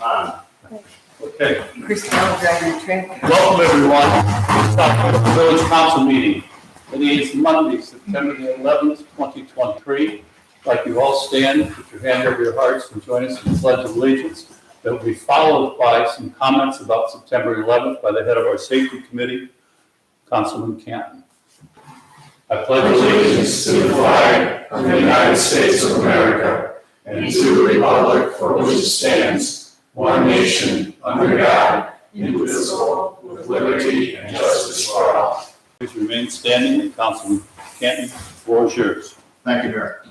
Okay. Christelle driving a tractor. Welcome, everyone. It's the Village Council meeting. It is Monday, September the 11th, 2023. I'd like you all stand, put your hand over your hearts, and join us in the Pledge of Allegiance. That will be followed by some comments about September 11th by the head of our Safety Committee, Councilman Canton. I pledge allegiance to the flag of the United States of America and to the republic for which it stands, one nation, under God, indivisible, with liberty and justice for all. Please remain standing, and Councilman Canton, the floor is yours. Thank you, Mayor.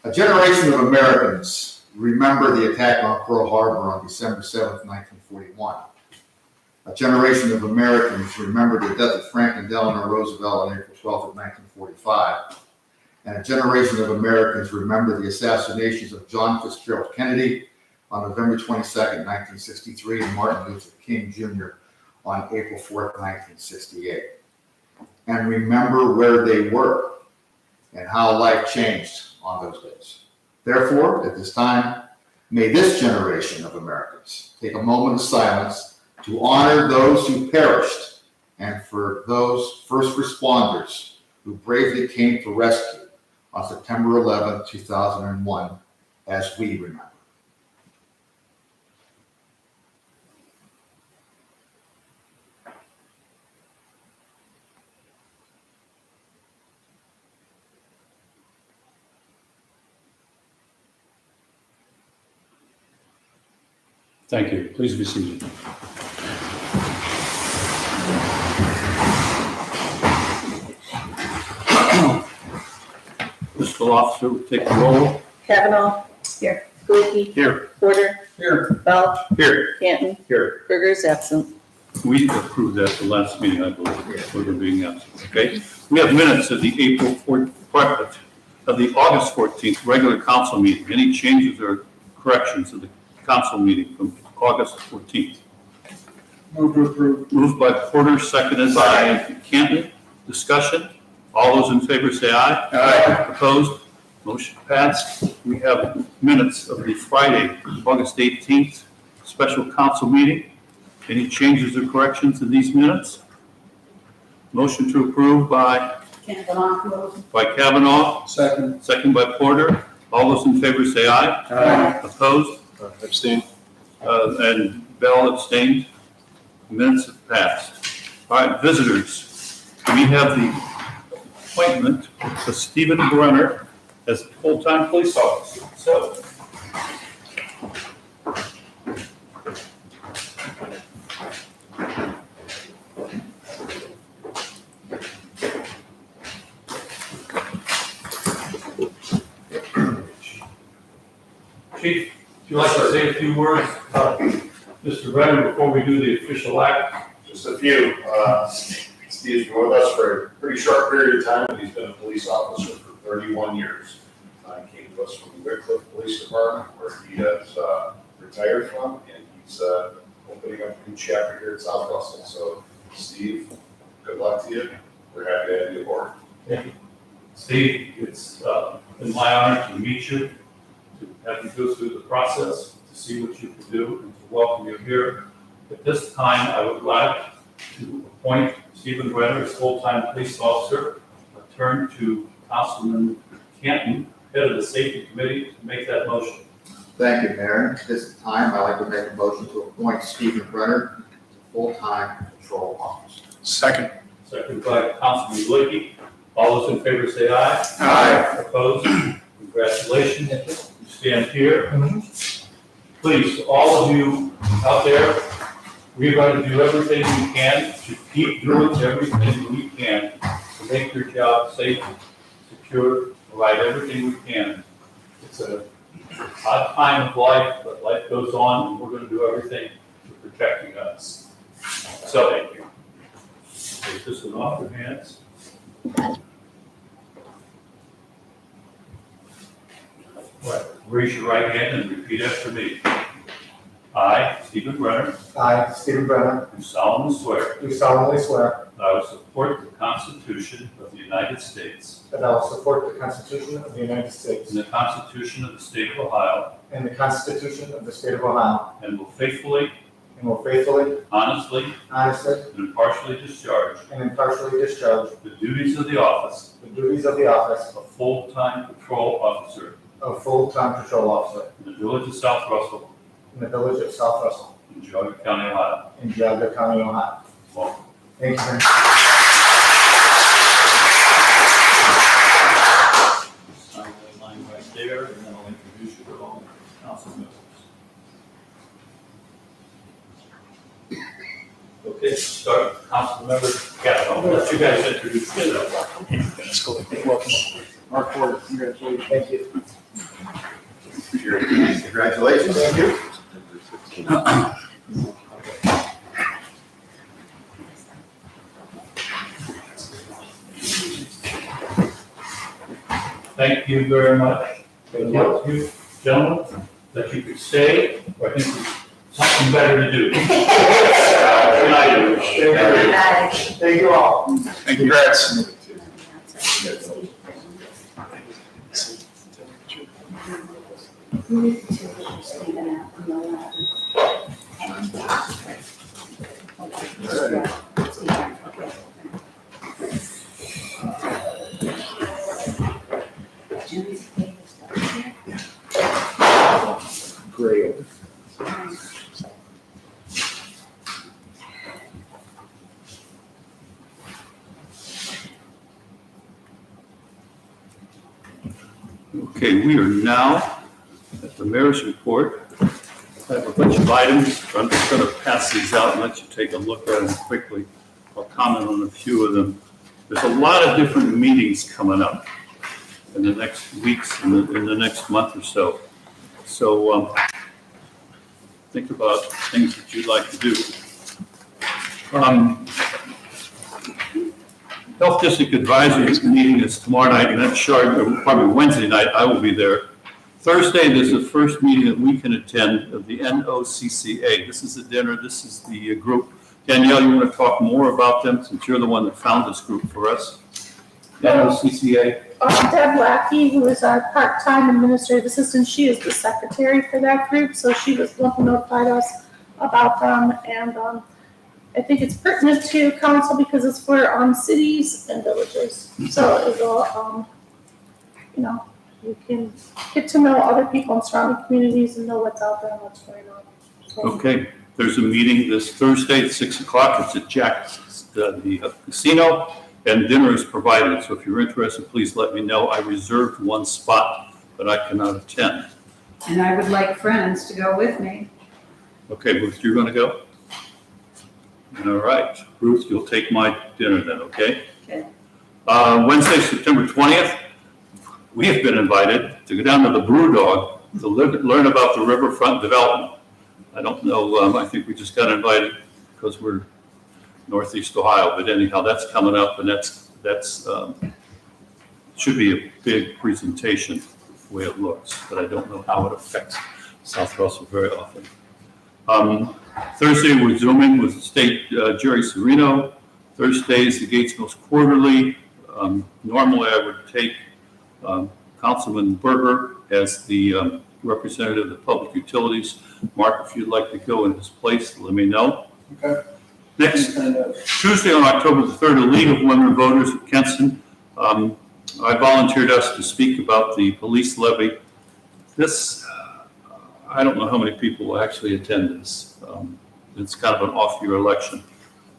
A generation of Americans remember the attack on Pearl Harbor on December 7th, 1941. A generation of Americans remember the death of Franklin Delano Roosevelt on April 12th of 1945. And a generation of Americans remember the assassinations of John Fitzgerald Kennedy on November 22nd, 1963, and Martin Luther King Jr. on April 4th, 1968. And remember where they were and how life changed on those days. Therefore, at this time, may this generation of Americans take a moment of silence to honor those who perished and for those first responders who bravely came to rescue on September 11, 2001, as we remember. Thank you. Please be seated. Fiscal officer will take the roll. Kavanaugh. Here. Gleeke. Here. Porter. Here. Bell. Here. Canton. Here. Berger is absent. We approved that the last meeting, I believe, for the being absent. Okay. We have minutes of the of the August 14th regular council meeting. Any changes or corrections to the council meeting from August 14th? Move to approve. Moved by Porter, seconded by Canton. Discussion. All those in favor say aye. Aye. Opposed? Motion passed. We have minutes of the Friday, August 18th special council meeting. Any changes or corrections to these minutes? Motion to approve by Kavanaugh. Second. Second by Porter. All those in favor say aye. Aye. Opposed? Abstain. And Bell abstained. Minutes have passed. All right, visitors. We have the appointment of Stephen Brenner as a full-time police officer. So, Chief, would you like to say a few words, Mr. Brenner, before we do the official act? Just a few. Steve's been with us for a pretty short period of time. He's been a police officer for 31 years. He came to us from the Wickliffe Police Department, where he has retired from, and he's opening up a new chapter here at South Russell. So, Steve, good luck to you. We're happy to have you aboard. Thank you. Steve, it's been my honor to meet you, to have you go through the process, to see what you can do, and to welcome you here. At this time, I would like to appoint Stephen Brenner as full-time police officer. I turn to Councilman Canton, head of the Safety Committee, to make that motion. Thank you, Mayor. At this time, I'd like to make a motion to appoint Stephen Brenner to full-time patrol officer. Second. Second by Councilman Gleeke. All those in favor say aye. Aye. Opposed? Congratulations. You stand here. Please, all of you out there, we're going to do everything we can to keep doing everything we can to make your job safe, secure, provide everything we can. It's a odd time of life, but life goes on, and we're going to do everything to protecting us. So, thank you. Take this one off your hands. Right. Raise your right hand and repeat after me. I, Stephen Brenner, I, Stephen Brenner, do solemnly swear do solemnly swear that I will support the Constitution of the United States that I will support the Constitution of the United States and the Constitution of the State of Ohio, and the Constitution of the State of Ohio, and will faithfully, and will faithfully, honestly, honestly, and impartially discharge and impartially discharge the duties of the office the duties of the office of full-time patrol officer of full-time patrol officer in the village of South Russell in the village of South Russell in Geauga County, Ohio. in Geauga County, Ohio. Welcome. Thank you, sir. Sign that line right there, and then I'll introduce you to all the council members. Okay, start with council member Kavanaugh. I'll let you guys introduce yourself. Mark Ford, congratulations. Thank you. Congratulations. Thank you. Thank you very much. Good luck to you, gentlemen, that you could stay, or I think there's something better to do. Good night. Thank you all. And congrats. Great. Okay, we are now at the mayor's report. I have a bunch of items. I'm just going to pass these out and let you take a look at them quickly. I'll comment on a few of them. There's a lot of different meetings coming up in the next weeks, in the next month or so. So think about things that you'd like to do. Health District Advisory meeting is tomorrow night, and that's probably Wednesday night. I will be there. Thursday, there's the first meeting that we can attend of the NOCCA. This is the dinner. This is the group. Danielle, you want to talk more about them since you're the one that found this group for us? NOCCA. Deb Lackey, who is our part-time administrative assistant, she is the secretary for that group, so she was the one who notified us about them, and I think it's pertinent to council because it's for cities and villages. So it'll, you can get to know other people in surrounding communities and know what's out there and what's going on. So, Okay, there's a meeting this Thursday at 6 o'clock. It's at Jack's, the casino, and dinner is provided. So if you're interested, please let me know. I reserved one spot, but I cannot attend. And I would like friends to go with me. Okay, Ruth, you're going to go? All right, Ruth, you'll take my dinner then, okay? Okay. Wednesday, September 20th, we have been invited to go down to the Brew Dog to learn about the riverfront development. I don't know, I think we just got invited because we're Northeast Ohio, but anyhow, that's coming up, and that's should be a big presentation the way it looks, but I don't know how it affects South Russell very often. Thursday, we're Zooming with State Jerry Serino. Thursday is the Gates Mills Quarterly. Normally, I would take Councilman Berger as the representative of the Public Utilities. Mark, if you'd like to go in his place, let me know. Okay. Next Tuesday on October the 3rd, the League of Women Voters of Kenston. I volunteered us to speak about the police levy. This, I don't know how many people will actually attend this. It's kind of an off-year election.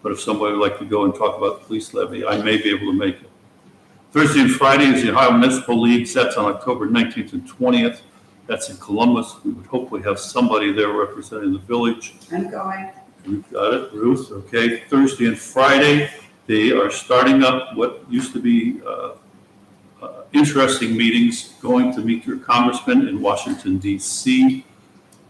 But if somebody would like to go and talk about the police levy, I may be able to make it. Thursday and Friday is the Ohio Municipal League. That's on October 19th and 20th. That's in Columbus. We would hopefully have somebody there representing the village. I'm going. We've got it, Ruth, okay. Thursday and Friday, they are starting up what used to be interesting meetings, going to meet your congressman in Washington, D.C.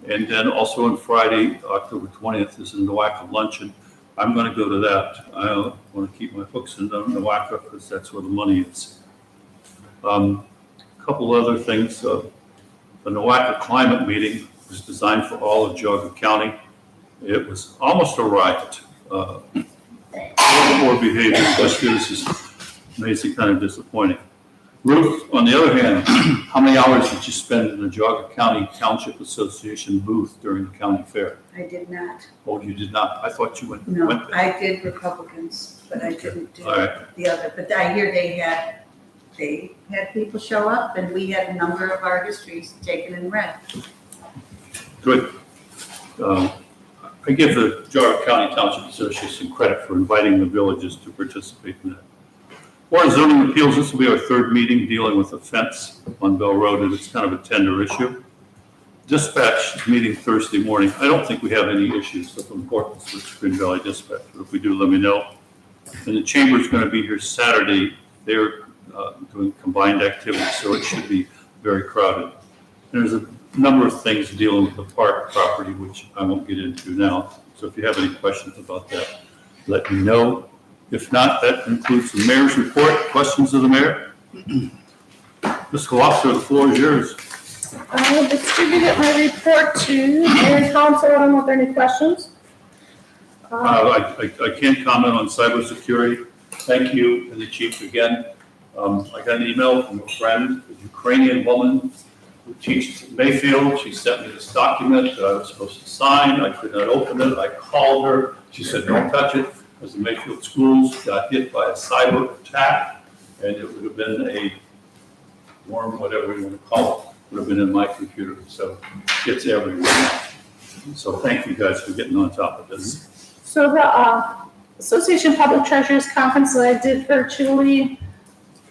And then also on Friday, October 20th, is the NOACA luncheon. I'm going to go to that. I want to keep my hooks in NOACA because that's where the money is. A couple other things. The NOACA climate meeting, It was designed for all of Geauga County. It was almost a riot. Poor behavior, especially this is amazing, kind of disappointing. Ruth, on the other hand, how many hours did you spend in the Geauga County Township Association booth during the county fair? I did not. Oh, you did not? I thought you went No, there. I did Republicans, but I didn't do All right. the other. But I hear they had people show up, and we had a number of our histories taken and read. Good. I give the Geauga County Township Association credit for inviting the villages to participate in that. Board of Zoning Appeals, this will be our third meeting dealing with the fence on Bell Road, and it's kind of a tender issue. Dispatch is meeting Thursday morning. I don't think we have any issues of importance with Green Valley Dispatch, but if we do, let me know. And the Chamber's going to be here Saturday. They're doing combined activities, so it should be very crowded. And there's a number of things dealing with the park property, which I won't get into now. So if you have any questions about that, let me know. If not, that concludes the mayor's report. Questions of the mayor? Fiscal Officer, the floor is yours. I distributed my report to mayor and council. I don't know if there are any questions. I can't comment on cybersecurity. Thank you, and the chief again. I got an email from a friend, a Ukrainian woman who teaches at Mayfield. She sent me this document that I was supposed to sign. I could not open it. I called her. She said, don't touch it, because the Mayfield schools got hit by a cyber attack, and it would have been a worm, whatever you want to call it, would have been in my computer. So it's everywhere. So thank you guys for getting on top of this. So the Association of Public Treasurers Conference that I did virtually,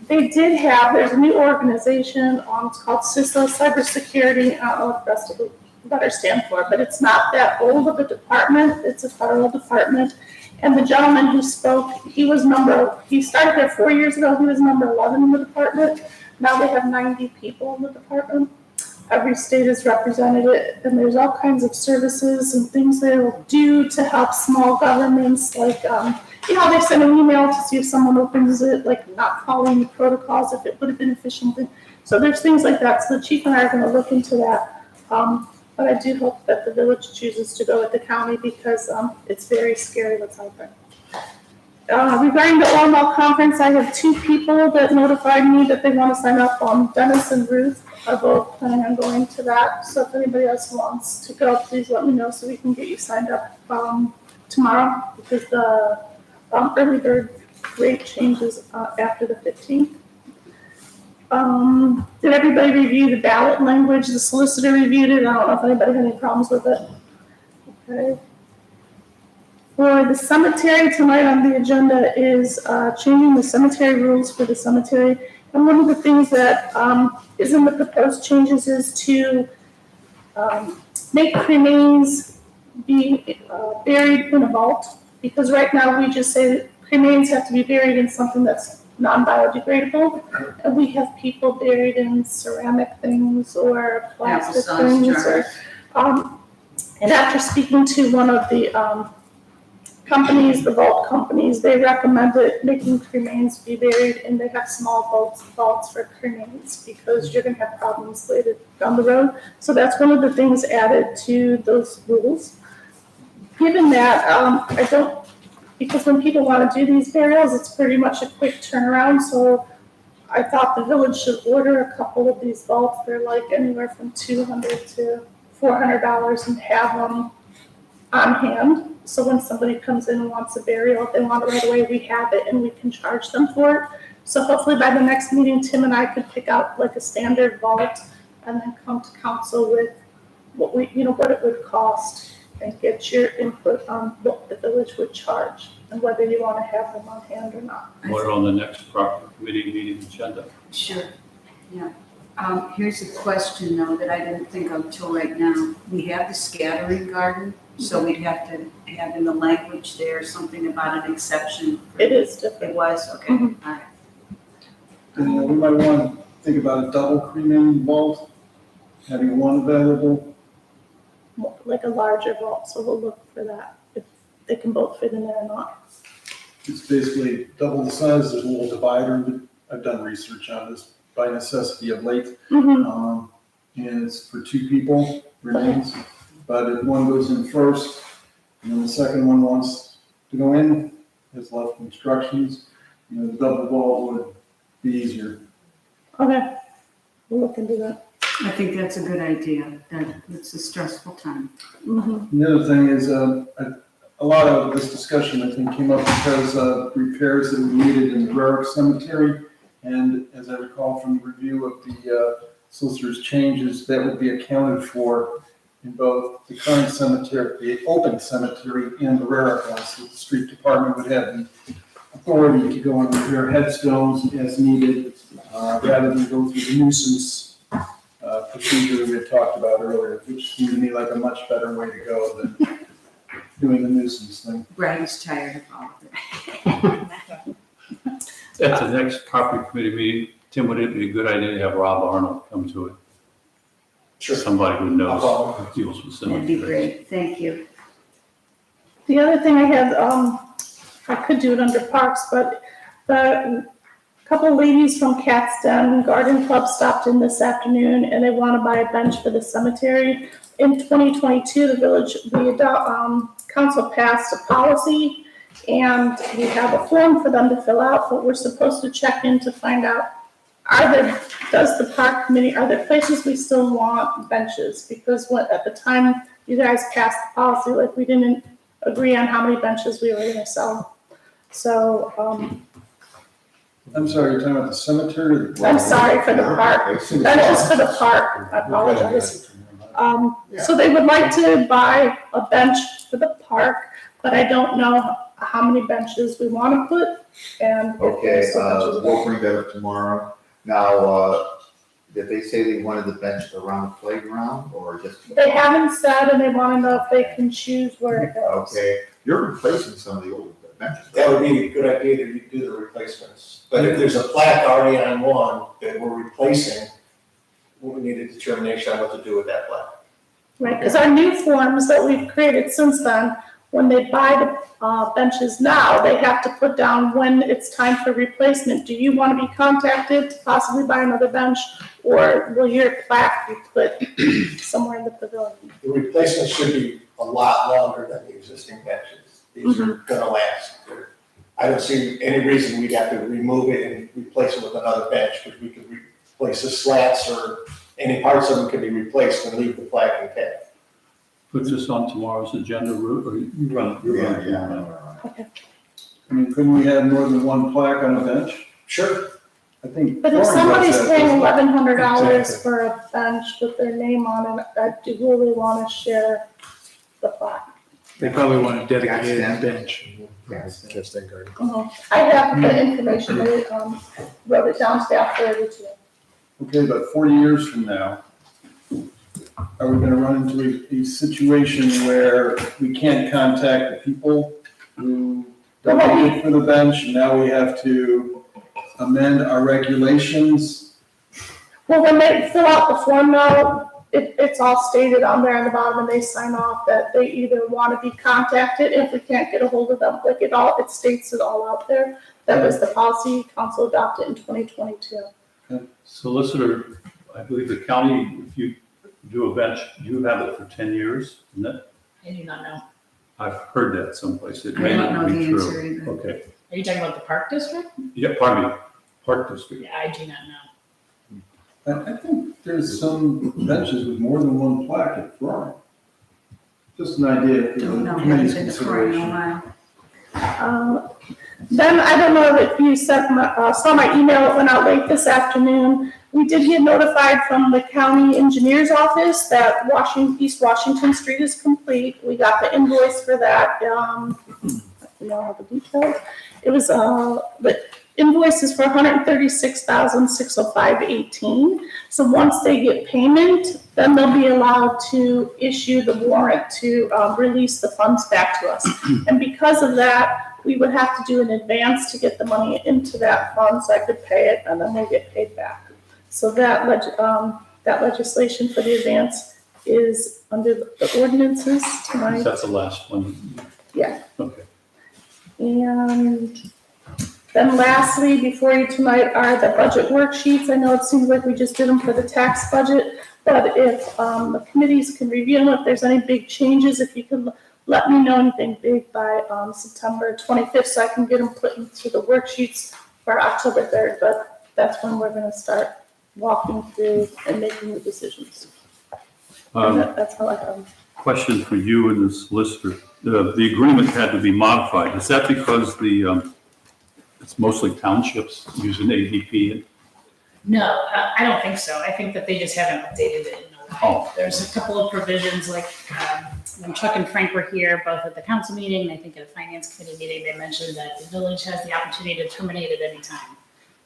there's a new organization, it's called CISA, Cybersecurity. I don't know what the rest of it better stand for, but it's not that old of a department. It's a federal department. And the gentleman who spoke, he started there 4 years ago. He was number 11 in the department. Now they have 90 people in the department. Every state is represented, and there's all kinds of services and things they will do to help small governments, like, they send an email to see if someone opens it, like not following the protocols, if it would have been efficient. So there's things like that. So the chief and I are going to look into that. But I do hope that the village chooses to go with the county, because it's very scary what's out there. Regarding the Ormel conference, I have 2 people that notified me that they want to sign up. Dennis and Ruth are both planning on going to that. So if anybody else wants to go, please let me know so we can get you signed up tomorrow, because the early bird rate changes after the 15th. Did everybody review the ballot language? The solicitor reviewed it. I don't know if anybody had any problems with it. Okay. For the cemetery, tonight on the agenda is changing the cemetery rules for the cemetery. And one of the things that is in the proposed changes is to make cremains be buried in a vault. Because right now we just say that cremains have to be buried in something that's non-biodegradable. And we have people buried in ceramic things or plastic things. And after speaking to one of the companies, the vault companies, they recommended making cremains be buried, and they have small vaults for cremains, because you're going to have problems later down the road. So that's one of the things added to those rules. Given that, because when people want to do these burials, it's pretty much a quick turnaround. So I thought the village should order a couple of these vaults. They're like anywhere from $200 to $400, and have them on hand. So when somebody comes in and wants a burial, if they want it right away, we have it and we can charge them for it. So hopefully by the next meeting, Tim and I could pick out like a standard vault and then come to council with what it would cost, and get your input on what the village would charge and whether you want to have them on hand or not. What on the next proper committee meeting agenda? Sure, yeah. Here's a question though that I didn't think of till right now. We have the scattering garden, so we'd have to have in the language there something about an exception. It is different. It was, okay, all right. And we might want to think about a double cremating vault, having one available. Like a larger vault, so we'll look for that, if they can both fit in there or not. It's basically double the size. There's a little divider. I've done research on this by necessity of late. Mm-hmm. And it's for 2 people. remains. But if one goes in first, and then the second one wants to go in, has left instructions, the double vault would be easier. Okay, we'll look into that. I think that's a good idea, that it's a stressful time. Mm-hmm. The other thing is, a lot of this discussion, I think, came up because of repairs that we needed in the Rarick Cemetery. And as I recall from the review of the solicitor's changes, that would be accounted for in both the current cemetery, the open cemetery, and the Rarick one. So the street department would have the authority to go and repair headstones as needed, rather than go through the nuisance procedure we had talked about earlier, which seemed to me like a much better way to go than doing the nuisance thing. Brady's tired of all of it. At the next property committee meeting, Tim, would it be a good idea to have Rob Arnold come to it? Sure. Somebody who knows, I'll follow. deals with That'd cemeteries. be great, thank you. The other thing I had, I could do it under parks, but the couple ladies from Cat's Den Garden Club stopped in this afternoon and they want to buy a bench for the cemetery. In 2022, the council passed a policy and we have a form for them to fill out, but we're supposed to check in to find out, does the park committee, are there places we still want benches? Because at the time you guys passed the policy, like we didn't agree on how many benches we were gonna sell. So, I'm sorry, you're talking about the cemetery? I'm sorry for the park. Benches for the park, I apologize. So they would like to buy a bench for the park, but I don't know how many benches we want to put and. if Okay, there's still benches we'll available. bring that up tomorrow. Now, did they say they wanted the bench around the playground or just? They haven't said and they want to know if they can choose where it goes. Okay, you're replacing some of the old benches. right? That would be a good idea to do the replacements. But if there's a plaque already on one that we're replacing, we need a determination on what to do with that plaque. Right, because our new forms that we've created since then, when they buy the benches now, they have to put down when it's time for replacement. Do you want to be contacted to possibly buy another bench? Or will your plaque be put somewhere in the pavilion? The replacement should be a lot longer than the existing benches. These are gonna last. I don't see any reason we'd have to remove it and replace it with another bench, because we could replace the slats or any parts of them could be replaced and leave the plaque intact. Put this on tomorrow's agenda, or you run? I mean, couldn't we have more than one plaque on a bench? Sure. I think. But if Florence somebody's does that, paying doesn't $1,100 Exactly. for a bench with their name on it, I do really want to share the plaque. They probably want a dedicated Yes, bench. I have the information, they wrote it down, staff forwarded to you. Okay, but 40 years from now, are we gonna run into a situation where we can't contact the people who donated for the bench, and now we have to amend our regulations? Well, when they fill out the form now, it's all stated on there on the bottom, and they sign off that they either want to be contacted if we can't get a hold of them, like it states it all out there. That was the policy council adopted in 2022. Solicitor, I believe the county, if you do a bench, you have it for 10 years, isn't it? I do not know. I've heard that someplace. It I may don't know not be the answer true. either. Okay. Are you talking about the park district? Yeah, pardon me, Park District. Yeah, I do not know. I think there's some benches with more than one plaque at Florida. Just an idea for Don't the know, haven't committee's been to Florida in a consideration. while. Then I don't know if you saw my email that went out late this afternoon. We did get notified from the county engineer's office that East Washington Street is complete. We got the invoice for that. We all have the details. It was, the invoice is for $136,605.18. So once they get payment, then they'll be allowed to issue the warrant to release the funds back to us. And because of that, we would have to do an advance to get the money into that fund so I could pay it and then they get paid back. So that legislation for the advance is under the ordinances tonight. That's the last one. Yeah. Okay. And then lastly, before you tonight are the budget worksheets. I know it seems like we just did them for the tax budget, But if the committees can review them, if there's any big changes, if you could let me know anything big by September 25th, so I can get them put into the worksheets for October 3rd. But that's when we're going to start walking through and making the decisions. And that's how I have. Question for you and the solicitor. The agreement had to be modified. Is that because it's mostly townships using ADP? No, I don't think so. I think that they just haven't updated it in a while. Oh. There's a couple of provisions, like when Chuck and Frank were here, both at the council meeting, and I think at the finance committee meeting, they mentioned that the village has the opportunity to terminate at any time.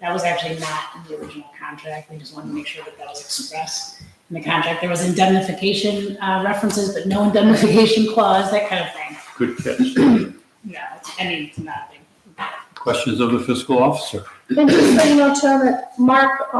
That was actually not in the original contract. We just wanted to make sure that that was expressed in the contract. There was indemnification references, but no indemnification clause, that kind of thing. Good catch. It's nothing. Questions of the fiscal officer? And just so you know, Tim, that Mark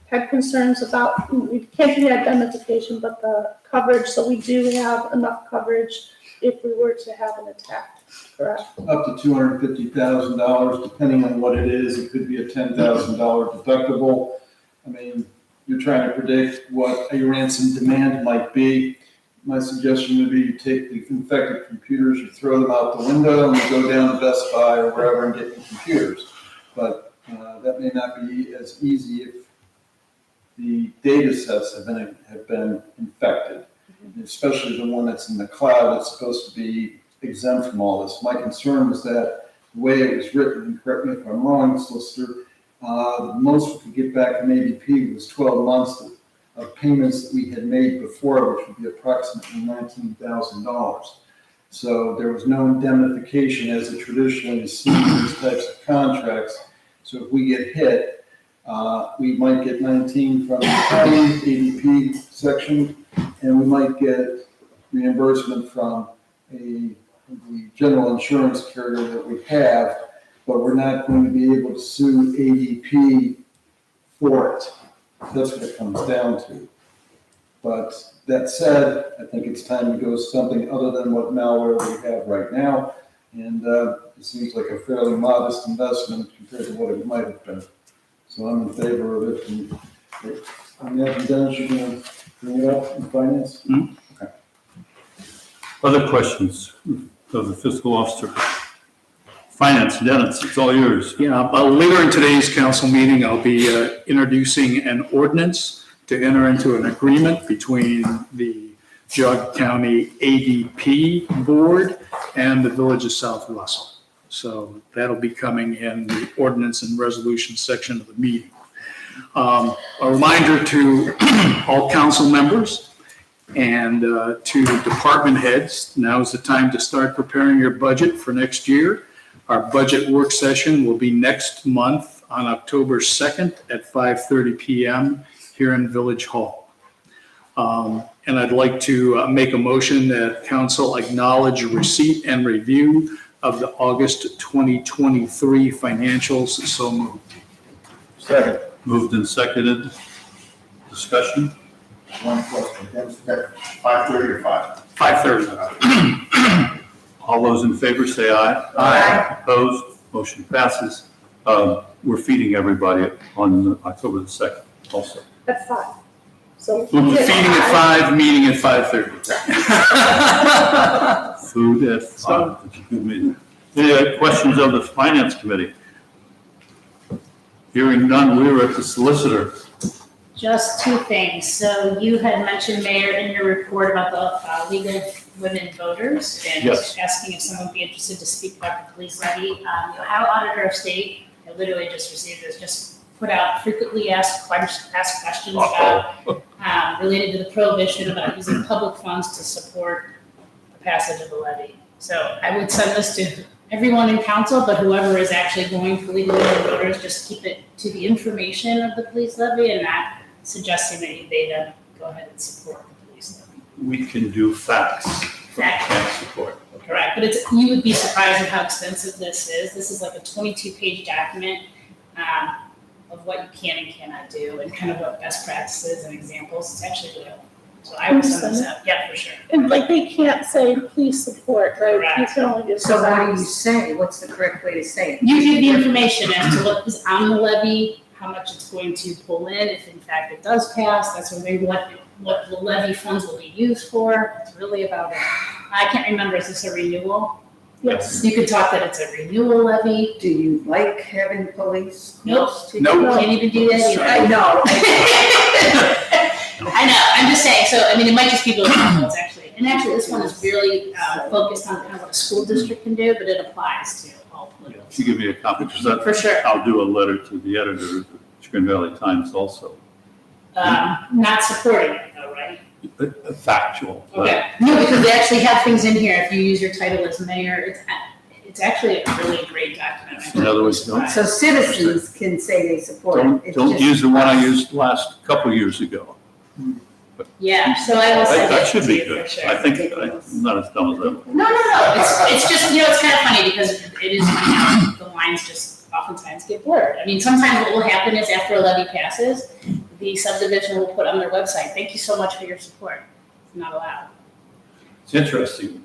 had concerns about, we can't do the identification, but the coverage, so we do have enough coverage if we were to have an attack, correct? Up to $250,000, depending on what it is. It could be a $10,000 deductible. I mean, you're trying to predict what a ransom demand might be. My suggestion would be you take the infected computers, you throw them out the window, and you go down to Best Buy or wherever and get your computers. But that may not be as easy if the data sets have been infected, especially the one that's in the cloud that's supposed to be exempt from all this. My concern was that the way it was written, and correct me if I'm wrong, solicitor, the most we could get back from ADP was 12 months of payments that we had made before, which would be approximately $19,000. So there was no indemnification as it traditionally is seen in these types of contracts. So if we get hit, we might get 19 from the county ADP section, and we might get reimbursement from the general insurance carrier that we have, but we're not going to be able to sue ADP for it. That's what it comes down to. But that said, I think it's time to go something other than what malware we have right now. And it seems like a fairly modest investment compared to what it might have been. So I'm in favor of it. And I'm asking Dennis, you're going to bring it up in finance? Hmm? Okay. Other questions of the fiscal officer? Finance, Dennis, it's all yours. Yeah, later in today's council meeting, I'll be introducing an ordinance to enter into an agreement between the Jog County ADP Board and the Village of South Russell. So that'll be coming in the ordinance and resolution section of the meeting. A reminder to all council members and to department heads, now is the time to start preparing your budget for next year. Our budget work session will be next month on October 2nd at 5:30 p.m. here in Village Hall. And I'd like to make a motion that council acknowledge receipt and review of the August 2023 financials. So moved. Second. Moved and seconded. Discussion? One question, Dennis, 5:30 or 5? 5:30. All those in favor say aye. Aye. Opposed? Motion passes. We're feeding everybody on October the 2nd also. At 5. So. We'll be feeding at 5, meeting at 5:30. Food at 5. That's a good meeting. Any questions of the finance committee? Hearing none, we're at the solicitor. Just two things. So you had mentioned, Mayor, in your report about the League of Women Voters and Yes. asking if someone would be interested to speak about the police levy. The Ohio Auditor of State, I literally just received this, just put out frequently asked questions about, related to the prohibition about using public funds to support the passage of the levy. So I would send this to everyone in council, but whoever is actually going for League of Women Voters, just keep it to the information of the police levy and not suggesting that they then go ahead and support the police levy. We can do facts for Exactly. and support. Correct, but you would be surprised at how extensive this is. This is like a 22-page document of what you can and cannot do and kind of what best practices and examples. It's actually really helpful. So I would send this out. Yeah, for sure. And like they can't say, please support, right? You Correct. can only just. So what do you say? What's the correct way to say it? You give the information as to what is on the levy, how much it's going to pull in, if in fact it does pass, that's what the levy funds will be used for. It's really about it. I can't remember, is this a renewal? Yes. You could talk that it's a renewal levy. Do you like having police? Nope. close to Nope. you? Can't even do that either. I know. I know, I'm just saying, so, I mean, it might just be the it's actually, and actually, this one is really focused on kind of what a school district can do, but it applies to all political. If you give me a copy, because For sure. I'll do a letter to the editor of the Chagrin Valley Times also. Not supporting it though, right? Factual. but- Okay. No, because they actually have things in here, if you use your title as mayor, it's actually a really great document. In other words, don't- So citizens can say they support it. It's Don't just use the one I us. used last couple of years ago. Yeah, so I will send That it should to be you for good. sure. I think, I'm not as dumb as that. No, it's just, it's kind of funny because it is, the lines just oftentimes get blurred. I mean, sometimes what will happen is after a levy passes, the subdivision will put on their website, thank you so much for your support. It's not allowed. It's interesting.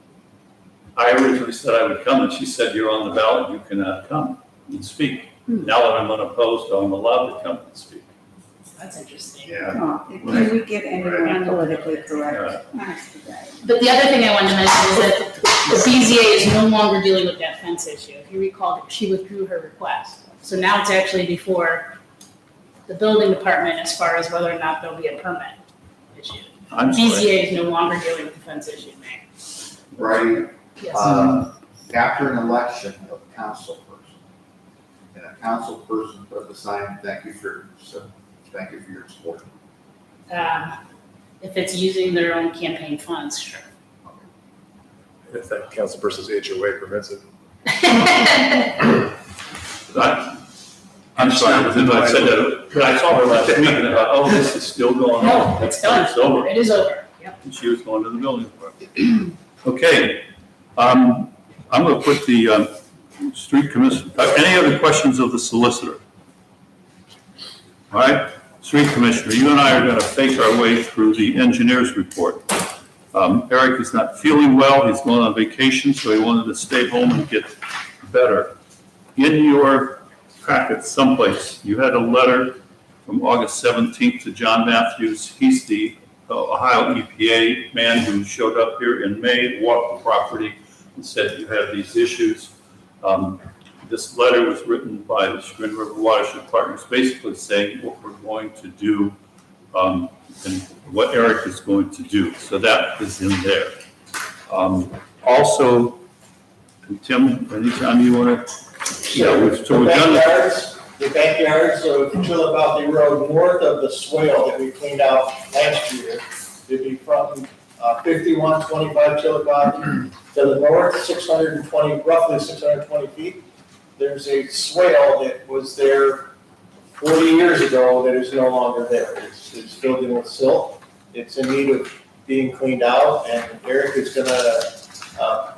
I originally said I would come, and she said, you're on the ballot, you cannot come and speak. Now that I'm unopposed, I'm allowed to come and speak. That's interesting. Yeah. Oh, Can we get anyone politically correct? Honest to God. But the other thing I wanted to mention is that the BZA is no longer dealing with that fence issue. If you recall, she withdrew her request. So now it's actually before the building department as far as whether or not there'll be a permit issued. I'm sorry. BZA is no longer dealing with the fence issue, Mayor. Right, Yes. after an election of a council person, and a council person put up a sign, thank you for your support. If it's using their own campaign funds, sure. If that council person's HOA permits it. I'm sorry, but then I said that, but I saw her last week, and I thought, oh, this is still going on. No, it's done. It's over. It is over, yep. And she was going to the building department. Okay, I'm going to put the street commissioner, any other questions of the solicitor? All right, street commissioner, you and I are going to face our way through the engineer's report. Eric is not feeling well, he's going on vacation, so he wanted to stay home and get better. In your packet someplace, you had a letter from August 17th to John Matthews. He's the Ohio EPA man who showed up here in May, walked the property, and said you have these issues. This letter was written by the Chagrin River Watershed Partners, basically saying what we're going to do and what Eric is going to do. So that is in there. Also, Tim, anytime you want to, The backyards of Chillicothe Valley Road, north of the swale that we cleaned out last year, it'd be from 5125 Chillicothe to the north, 620, roughly 620 feet. There's a swale that was there 40 years ago that is no longer there. It's filled in with silt. It's in need of being cleaned out, and Eric is gonna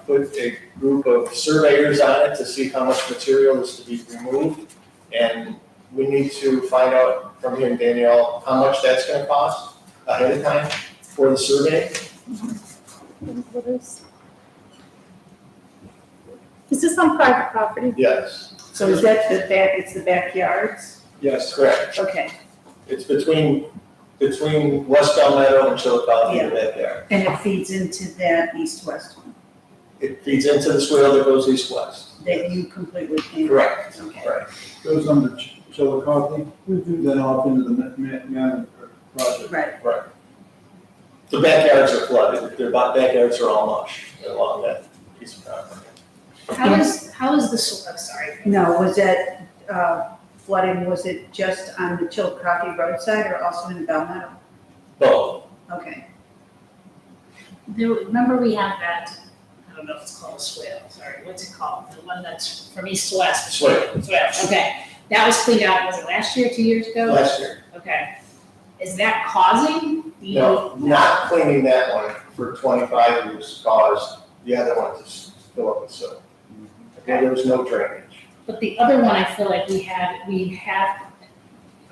put a group of surveyors on it to see how much material is to be removed. And we need to find out from him, Danielle, how much that's gonna cost ahead of time for the survey. What is this on private property? Yes, So is that it's the backyards? yes, correct. Okay, It's between West Palmetto and Chillicothe, Yeah. the backyard. and it feeds into that east-west one It feeds into the swale that goes east-west. that you completely cleaned? Correct. Okay. Right. Goes under Chillicothe, Mhm. then off into the Manor project. Right, The backyards are flooded. Their backyards are all mush along that piece of property. How is the soil, sorry. no, was that flooding, was it just on the Chillicothe roadside or also in Palmetto? Both. Okay, Remember we have that, I don't know if it's called a swale, sorry, what's it called? The one that's from east to west. Swale. Swale, okay. That was cleaned out, was it last year, 2 years ago? Last year. Okay. Is that causing the? No, not cleaning that one for 25 years caused the other one to fill up with silt. Okay, there was no drainage. But the other one, I feel like we have,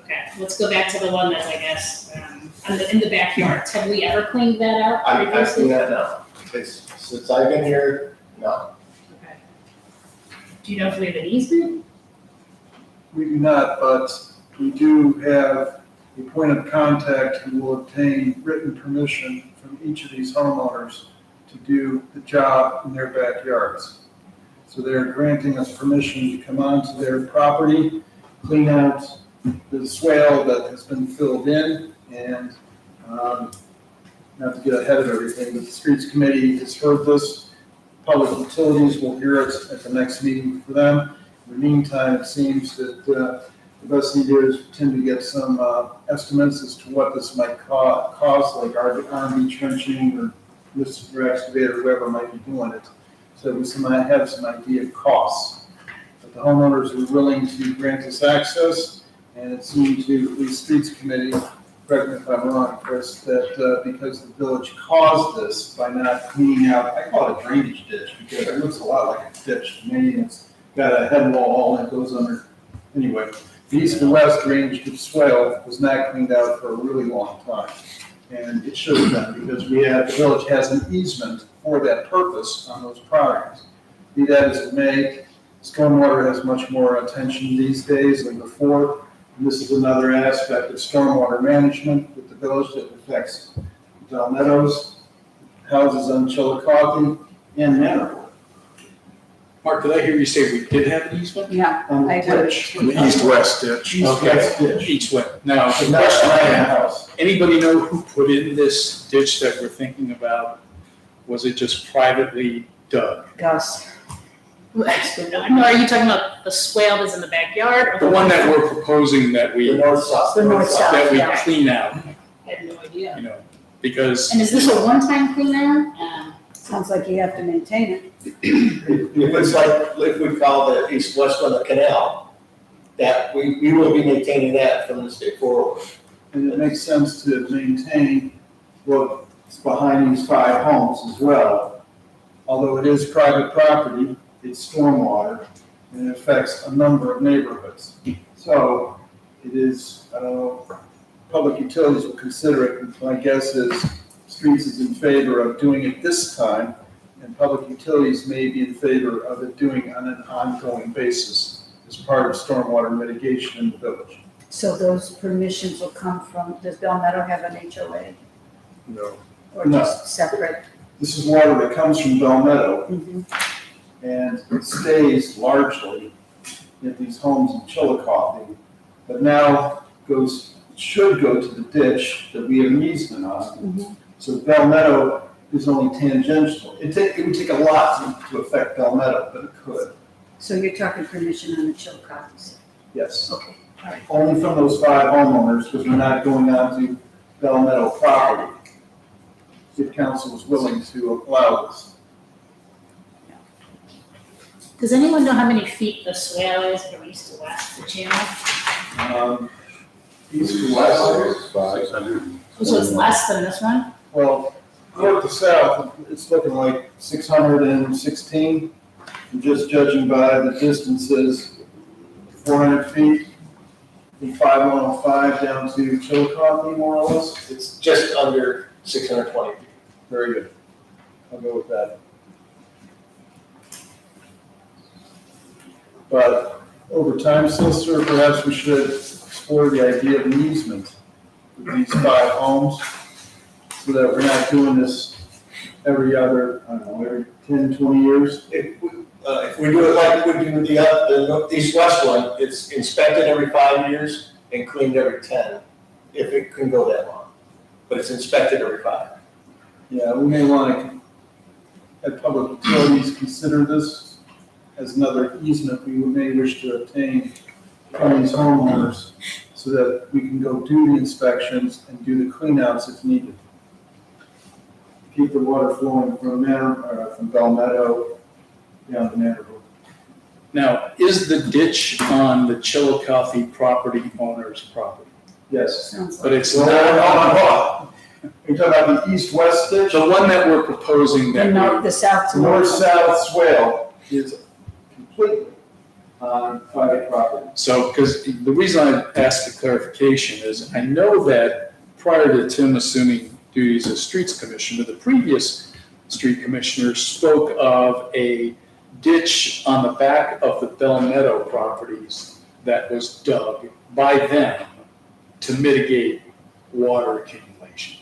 okay, let's go back to the one that's, I guess, in the backyards. Have we ever cleaned that out I've seen previously? that now. Since I've been here, no. Okay. Do you know if we have an easement? We do not, but we do have a point of contact who will obtain written permission from each of these homeowners to do the job in their backyards. So they're granting us permission to come onto their property, clean out the swale that has been filled in, and not to get ahead of everything, but the streets committee has heard this. Public utilities will hear it at the next meeting for them. In the meantime, it seems that the best thing to do is tend to get some estimates as to what this might cost, like RV trenching or Mr. Excavator, whoever might be doing it, so we might have some idea of costs. But the homeowners are willing to grant us access, and it seems to, at least streets committee, correct me if I'm wrong, Chris, that because the village caused this by not cleaning out, I call it a drainage ditch, because it looks a lot like a ditch to me, and it's got a head wall and it goes under. Anyway, the east and west drainage ditch swale was not cleaned out for a really long time. And it should have been, because the village has an easement for that purpose on those properties. Be that as it may, stormwater has much more attention these days than before. And this is another aspect of stormwater management with the village that affects Del Meadows, houses on Chillicothe, and Manorville. Mark, did I hear you say we did have an easement? Yeah, On the I heard ditch. it. The east-west ditch. East-west ditch. Each way. Now, the Not question I behind the have, house. anybody know who put in this ditch that we're thinking about? Was it just privately dug? Gus. No, are you talking about the swale that's in the backyard or The one that we're proposing that The we, north-south. The north-south. that we yeah. clean out, I have no idea. you know, because And is this a one-time clean out? Sounds like you have to maintain it. If it's like, if we call the east-west one the canal, that we will be maintaining that from this day forward. And it makes sense to maintain what's behind these 5 homes as well. Although it is private property, it's stormwater, and it affects a number of neighborhoods. So it is, public utilities will consider it. My guess is streets is in favor of doing it this time, and public utilities may be in favor of it doing on an ongoing basis as part of stormwater mitigation in the village. So those permissions will come from, does Bell Meadow have an HOA No. or No. just separate? This is water that comes from Bell Meadow, Mhm. and it stays largely in these homes in Chillicothe, but now should go to the ditch that we have an easement on. Mhm. So Bell Meadow is only tangential. It would take a lot to affect Bell Meadow, but it could, So you're talking permission on the Chillicothe? yes. Okay, all right. Only from those 5 homeowners, because we're not going on to Bell Meadow property. If council is willing to allow this. Does anyone know how many feet the swale is from east to west, the channel? East to west. 600. So it's less than this one? Well, north to south, it's looking like 616. And just judging by the distances, 400 feet from 5105 down to Chillicothe, more or less. It's just under 620 feet. Very good. I'll go with that. But over time, Solicitor, perhaps we should explore the idea of an easement with these 5 homes so that we're not doing this every other, I don't know, every 10, 20 years. If we do it like we do the east-west one, it's inspected every 5 years and cleaned every 10, if it can go that long. But it's inspected every 5. Yeah, we may want to have public utilities consider this as another easement we may wish to obtain from these homeowners so that we can go do the inspections and do the cleanouts if needed. Keep the water flowing from Bell Meadow down to Manorville. now, is the ditch on the Chillicothe property owner's property? Yes. Sounds But like. it's Well, not, You're talking about the east-west ditch? the one that we're proposing The that north, the south to The north. north-south swale is completely on private property. So, because the reason I asked the clarification is, I know that prior to Tim assuming duties as streets commissioner, the previous street commissioner spoke of a ditch on the back of the Bell Meadow properties that was dug by them to mitigate water accumulation.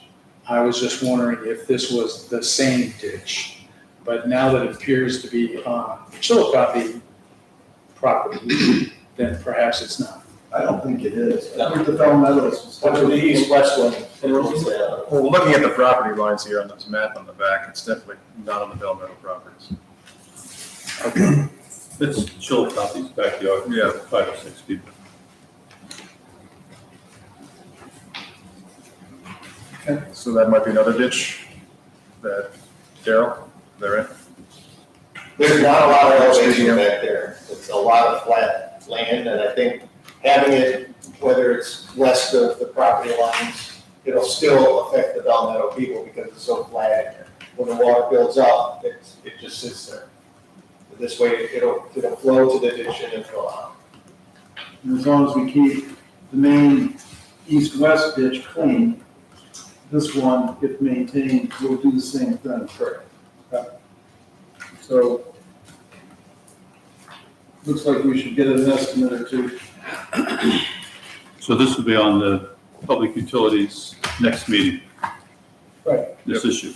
I was just wondering if this was the same ditch, but now that it appears to be on Chillicothe property, then perhaps it's not. I don't think it is. I think the Bell Meadows. That's the east-west one. Well, looking at the property lines here on this map on the back, it's definitely not on the Bell Meadow properties. It's Chillicothe's backyard. Yeah. 5 or 6 people. So that might be another ditch that, Daryl, is that right? There's not a lot of elevation back there. It's a lot of flat land, and I think having it, whether it's west of the property lines, it'll still affect the Bell Meadow people because it's so flat in there. When the water builds up, it just sits there. This way, it'll flow to the ditch and it'll go out. And as long as we keep the main east-west ditch clean, this one, if maintained, will do the same thing. Correct. So, looks like we should get an estimate or two. So this will be on the Public Utilities next meeting. Right. This issue.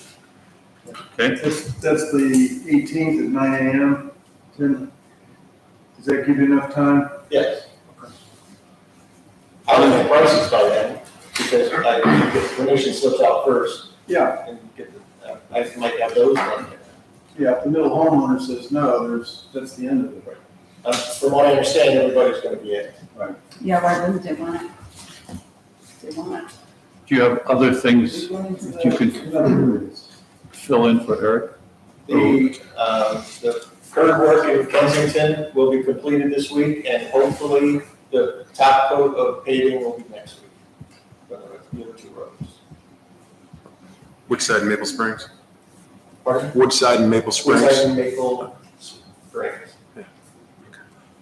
Okay, That's the 18th at 9 a.m. Tim, does that give you enough time? Yes. I'll get the prices by then, because I get the permission slips out first, Yeah. and get the, I might have those done. Yeah, if the middle homeowner says no, that's the end of it. From what I understand, everybody's gonna be in. Yeah, why wouldn't they want it? They want it. do you have other things that you can fill in for Eric? The curb work in Kensington will be completed this week, and hopefully the top coat of paving will be next week. For the other two roads. Woodside and Maple Springs? Pardon? Woodside and Maple Springs? Woodside and Maple Springs.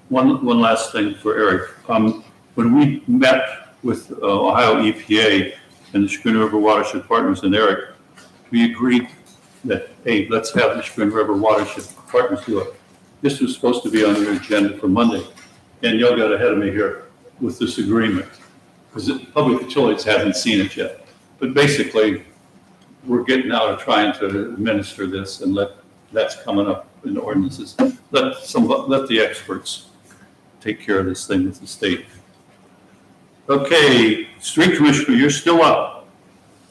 One last thing for Eric. When we met with Ohio EPA and the Chagrin River Watershed Partners and Eric, we agreed that, hey, let's have the Chagrin River Watershed Partners do it. This was supposed to be on your agenda for Monday, and y'all got ahead of me here with this agreement, because Public Utilities haven't seen it yet. But basically, we're getting out of trying to administer this, and that's coming up in the ordinances. Let the experts take care of this thing with the state. Okay, Street Commissioner, you're still up.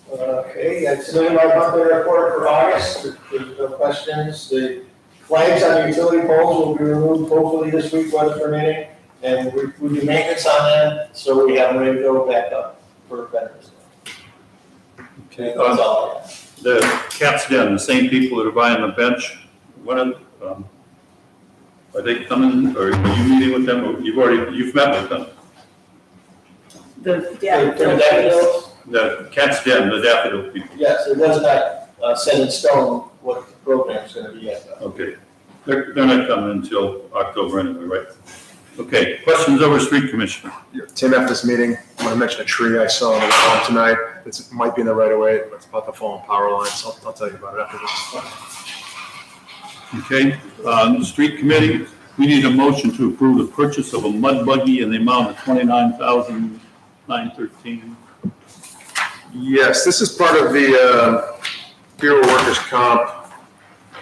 Okay, I submitted my monthly report for August. There's no questions. The flags on the utility poles will be removed hopefully this week, weather permitting, and we do maintenance on them, so we have them ready to go back up for Veterans Day. Okay. That's all I have. The Cat's Den, the same people that are buying the bench, are they coming, or are you meeting with them, or you've met with them? The, For the daffodils, The Cat's Den, the daffodil people. yes, it was not set in stone what the program's gonna be yet, though. Okay, they're not coming until October anyway, right? Okay, questions over Street Commissioner? Tim, after this meeting, I want to mention a tree I saw on the lawn tonight. It might be in the right of way, but it's about the fallen power lines. I'll tell you about it after this. Okay, Street Committee, we need a motion to approve the purchase of a mud buggy in the amount of $29,913. Yes, this is part of the Bureau of Workers' Comp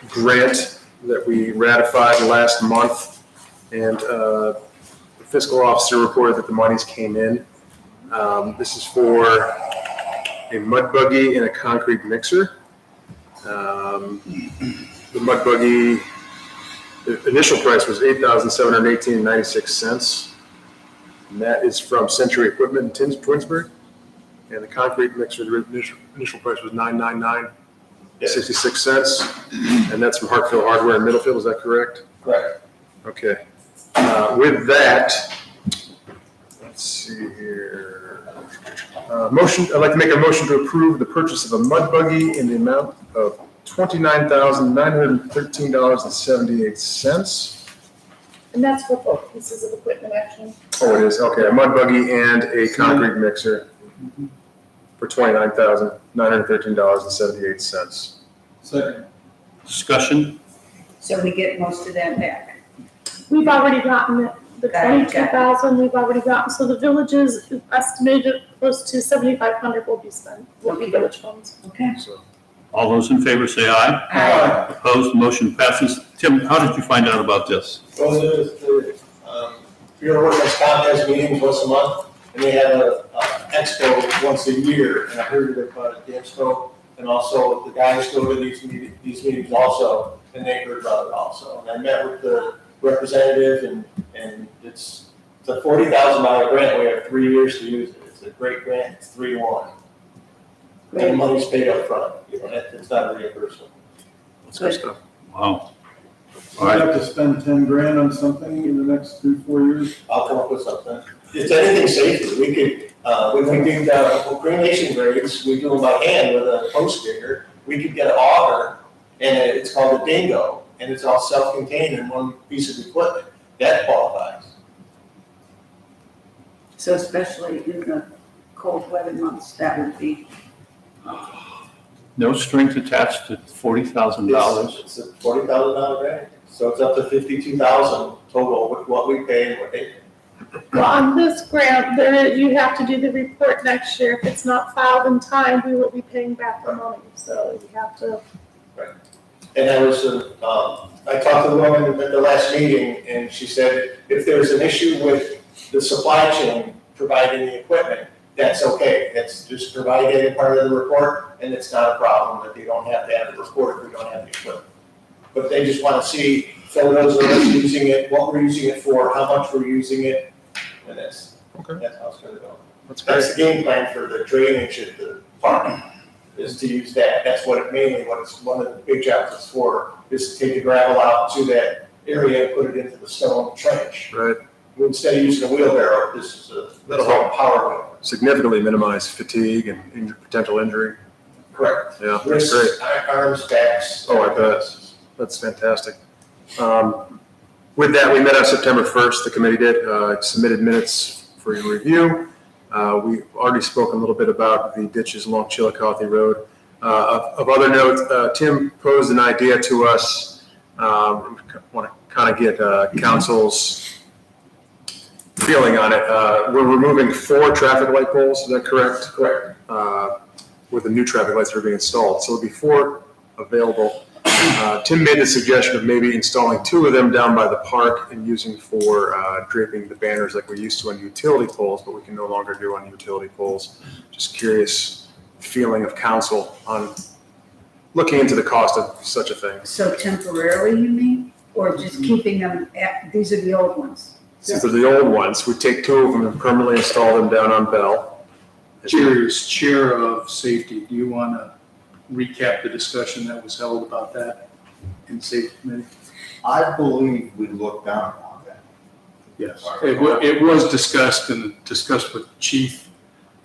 grant that we ratified last month. And the fiscal officer reported that the monies came in. This is for a mud buggy and a concrete mixer. The mud buggy, the initial price was $8,718.96. And that is from Century Equipment in Twinsburg. And the concrete mixer, the initial price was $999.66. And that's from Hartfield Hardware in Middlefield, is that correct? Correct. Okay. With that, let's see here. I'd like to make a motion to approve the purchase of a mud buggy in the amount of $29,913.78. And that's for both pieces of equipment, actually. Oh, it is, okay, a mud buggy and a concrete mixer for $29,913.78. Second. Discussion? so we get most of that back. We've already gotten it The Got it, got it. 22,000 we've already gotten, so the villages estimated close to 7,500 will be spent, will be village funds. Okay. All those in favor say aye. Aye. Opposed, motion passes. Tim, how did you find out about this? So the Bureau of Workers' Comp has meetings once a month, and they have a expo once a year, and I heard about it at the expo, and also the guys go to these meetings also, and they heard about it also. And I met with the representative, and it's a $40,000 grant, we have 3 years to use it, it's a great grant, it's 3-1. And the money's paid up front, it's not a reimbursement. That's good stuff. Wow. So we have to spend 10 grand on something in the next 3-4 years? I'll come up with something. It's anything safety. We could, when we do cremation graves, we do them by hand with a post digger. We could get an auger, and it's called a dingo, and it's all self-contained in one piece of equipment. That qualifies. So especially in the cold weather months, that would be, No strings attached to $40,000. It's a $40,000 grant, so it's up to $52,000 total with what we pay and what they pay. Well, on this grant, you have to do the report next year. If it's not filed in time, we will be paying back the money, so you have to. And I was, I talked to the woman at the last meeting, and she said, if there's an issue with the supply chain providing the equipment, that's okay. That's just provided as part of the report, and it's not a problem that they don't have to have the report if we don't have the equipment. But they just want to see photos of us using it, what we're using it for, how much we're using it, and that's how it's going to go. That's the game plan for the drainage at the park, is to use that. That's what it mainly, what it's, one of the big jobs is for, is to take the gravel out to that area and put it into the stone trench. Right. Instead of using a wheelbarrow, this is a, That'll it's a help. power wheel. Significantly minimize fatigue and potential injury. Correct. Yeah, that's great. Wrists, arms, backs. Oh, I bet. That's fantastic. With that, we met on September 1st, the committee did, submitted minutes for your review. We've already spoken a little bit about the ditches along Chillicothe Road. Of other note, Tim posed an idea to us. Want to kind of get council's feeling on it. We're removing 4 traffic light poles, is that correct? Correct. With the new traffic lights that are being installed. So there'll be 4 available. Tim made the suggestion of maybe installing 2 of them down by the park and using for draping the banners like we used to on utility poles, but we can no longer do on utility poles. Just curious feeling of council on looking into the cost of such a thing. so temporarily, you mean? Or just keeping them these are the old ones? Since they're the old ones, we take 2 of them and permanently install them down on Bell. Cheers, Chair of Safety, do you want to recap the discussion that was held about that in Safety Committee? I believe we looked down on that. Yes. It was discussed and discussed with Chief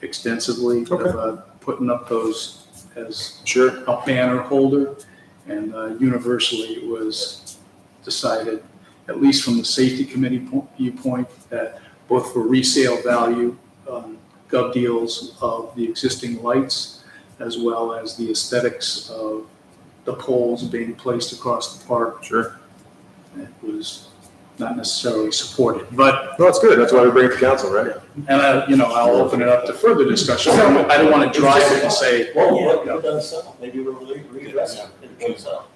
extensively, putting up those as Sure. a banner holder. And universally, it was decided, at least from the Safety Committee viewpoint, that both for resale value, gov deals of the existing lights, as well as the aesthetics of the poles being placed across the park. Sure. It was not necessarily supported, but, No, it's good. That's why we bring it to council, right? and I'll open it up to further discussion. I don't want to drive it and say, Well, what we've done some, maybe we'll readdress it in the case of.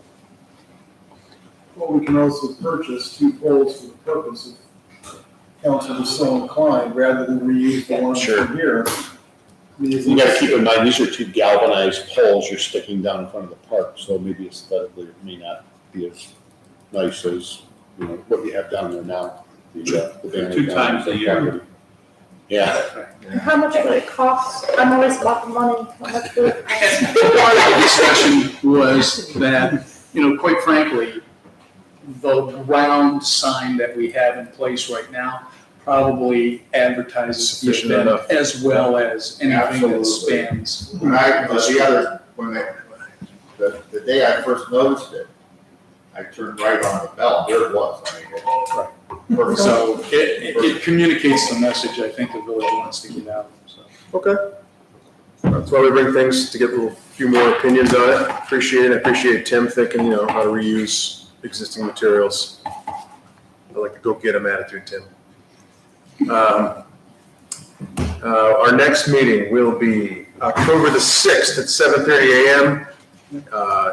Well, we can also purchase 2 poles for the purpose of council is so inclined, rather than reuse the ones Sure. from here. You gotta keep in mind, these are 2 galvanized poles you're sticking down in front of the park, so maybe aesthetically it may not be as nice as, what you have down there now. The banner 2 down times on a the year. property. Yeah, And how much would it cost? I'm always about the money. How much would it cost? part of the discussion was that, quite frankly, the round sign that we have in place right now probably advertises the Sufficient event enough. as well as anything that Absolutely. spans. When the day I first noticed it, I turned right on the bell, there it was. Perfect. So it communicates the message I think the village wants to get out, so. Okay. That's why we bring things to get a few more opinions on it. Appreciate it. I appreciate Tim thinking, how to reuse existing materials. I like the go get 'em attitude, Tim. Our next meeting will be October the 6th at 7:30 a.m.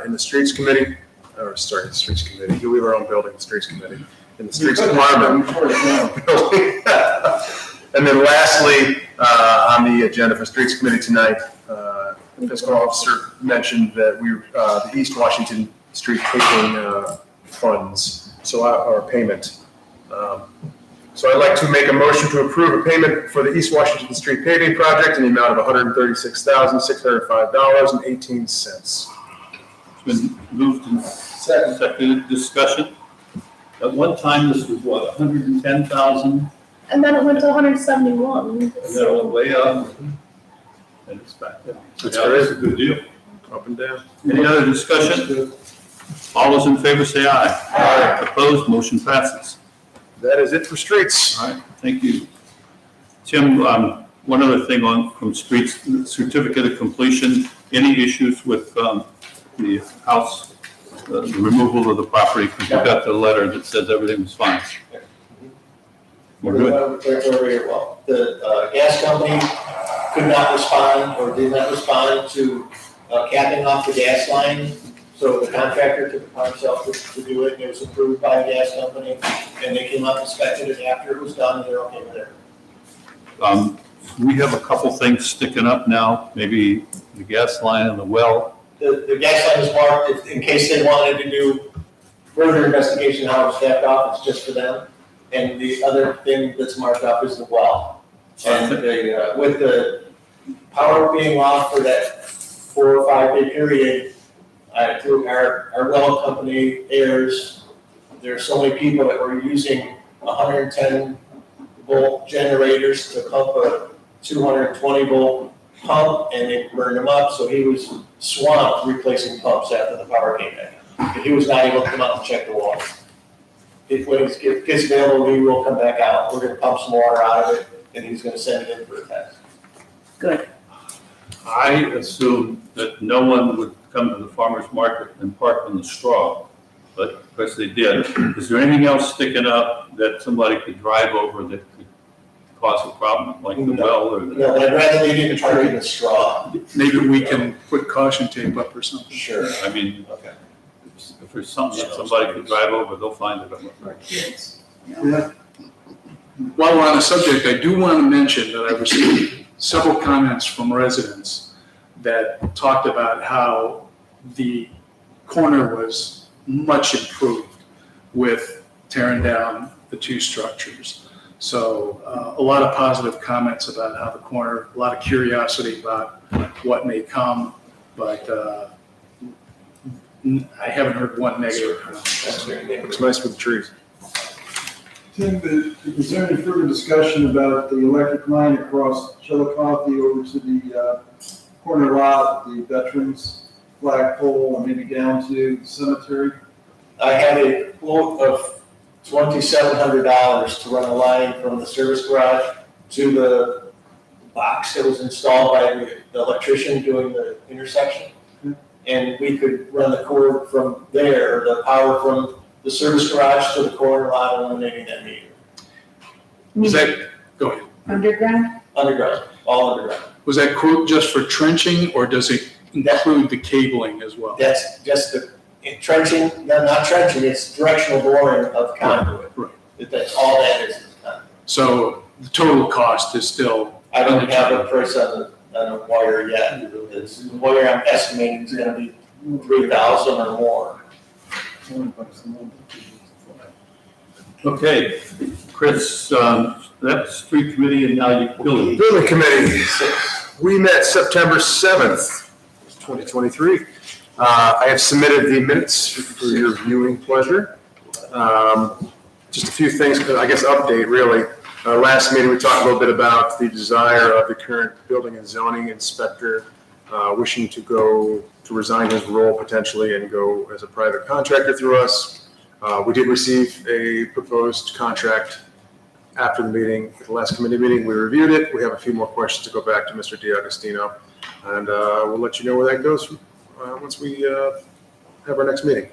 In the Streets Committee, or sorry, the Streets Committee. We have our own building, the Streets Committee, in the Streets Department. And then lastly, on the agenda for Streets Committee tonight, the fiscal officer mentioned that the East Washington Street paving funds, so our payment. So I'd like to make a motion to approve a payment for the East Washington Street paving project in the amount of $136,605.18. It's been moved and seconded. Discussion. At one time, this was what, 110,000? And then it went to 171. And then it went way up. And it's back down. That's Yeah, great. that's a good deal. Up and down. Any other discussion? All those in favor say aye. Aye. Opposed, motion passes. That is it for streets. All right, thank you. Tim, one other thing from streets, certificate of completion, any issues with the house, the removal of the property? Because we got the letter that says everything was fine. We're good. Well, the gas company could not respond or did not respond to capping off the gas line. So the contractor took it upon himself to do it, and it was approved by the gas company, and they came up, inspected it after it was done, and they're okay with it. We have a couple things sticking up now, maybe the gas line and the well. The gas line is marked, in case they wanted to do further investigation how it's capped off, it's just for them. And the other thing that's marked off is the well. And with the power being off for that 4 or 5 day period, through our well company, Ayers, there's so many people that were using 110 volt generators to pump a 220 volt pump, and they burned them up, so he was swamped replacing pumps after the power came back. And he was not able to come out and check the water. When it gets available, we will come back out. We're gonna pump some water out of it, and he's gonna send it in for a test. Good. I assumed that no one would come to the farmer's market and park on the straw, but of course they did. Is there anything else sticking up that somebody could drive over that could cause a problem, like the well or the? No, but I'd rather they didn't park in the straw. Maybe we can put caution tape up or something. Sure. I mean, Okay. if there's something that somebody could drive over, they'll find it. While we're on the subject, I do want to mention that I received several comments from residents that talked about how the corner was much improved with tearing down the 2 structures. So a lot of positive comments about how the corner, a lot of curiosity about what may come, but I haven't heard one negative comment. That's very good. Looks nice with the trees. Tim, is there any further discussion about the electric line across Chillicothe over to the corner lot, the veterans flagpole, and maybe down to the cemetery? I had a quote of $2,700 to run a line from the service garage to the box that was installed by the electrician doing the intersection. And we could run the cord from there, the power from the service garage to the corner lot, eliminating that meter. Was that, go ahead. Underground? Underground, all underground. Was that quote just for trenching, or does it include the cabling as well? That's just the trenching, no, not trenching, it's directional boring of conduit. Right. That's all that is conduit. So the total cost is still, I don't have a price on the wire yet. The wire I'm estimating is gonna be 3,000 or more. Okay, Chris, that's street committee and now utility. Building Committee, we met September 7th, 2023. I have submitted the minutes for your viewing pleasure. Just a few things, I guess update really. Last meeting, we talked a little bit about the desire of the current building and zoning inspector wishing to resign his role potentially and go as a private contractor through us. We did receive a proposed contract after the meeting, the last committee meeting. We reviewed it. We have a few more questions to go back to Mr. D'Agostino, and we'll let you know where that goes once we have our next meeting.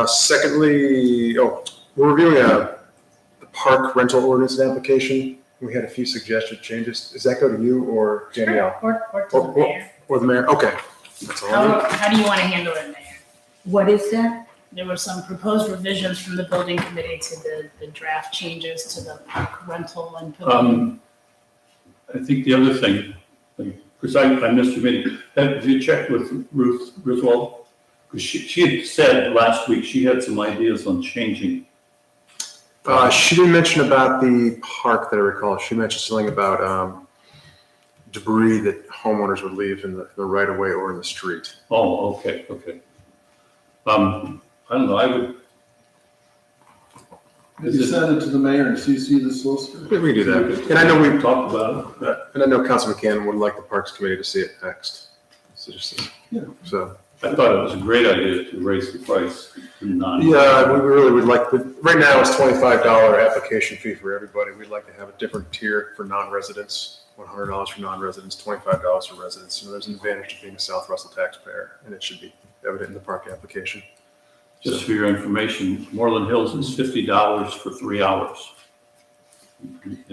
Secondly, we're reviewing the park rental ordinance application. We had a few suggested changes. Does that go to you or Danielle? Or to the mayor. Or the mayor? Okay. That's all. I need. How do you want to handle it, Mayor? What is that? There were some proposed revisions from the building committee to the draft changes to the park rental and pavilion. I think the other thing, because I missed your meeting, have you checked with Ruth Griswold? Because she had said last week she had some ideas on changing. She didn't mention about the park that I recall. She mentioned something about debris that homeowners would leave in the right of way or in the street. Oh, okay. I don't know, I would. Maybe send it to the mayor and CC the solicitor. Yeah, we can do that. And I know we've talked about it. And I know Councilman Cannon would like the Parks Committee to see it next. So I thought it was a great idea to raise the price to $9. Yeah, we really would like, but right now it's $25 application fee for everybody. We'd like to have a different tier for non-residents, $100 for non-residents, $25 for residents. So there's an advantage to being a South Russell taxpayer, and it should be evident in the park application. Just for your information, Moreland Hills is $50 for 3 hours.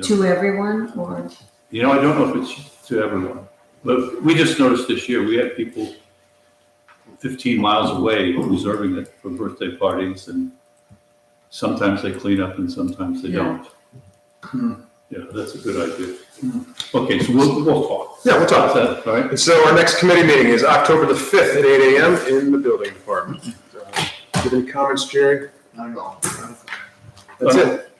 To everyone or? I don't know if it's to everyone, but we just noticed this year, we had people 15 miles away reserving it for birthday parties, and sometimes they clean up and sometimes they don't. Yeah, that's a good idea. Okay, so we'll talk. Yeah, we'll talk. All right. And so our next committee meeting is October the 5th at 8 a.m. in the building department. Do you have any comments, Jerry? Not at all. That's it.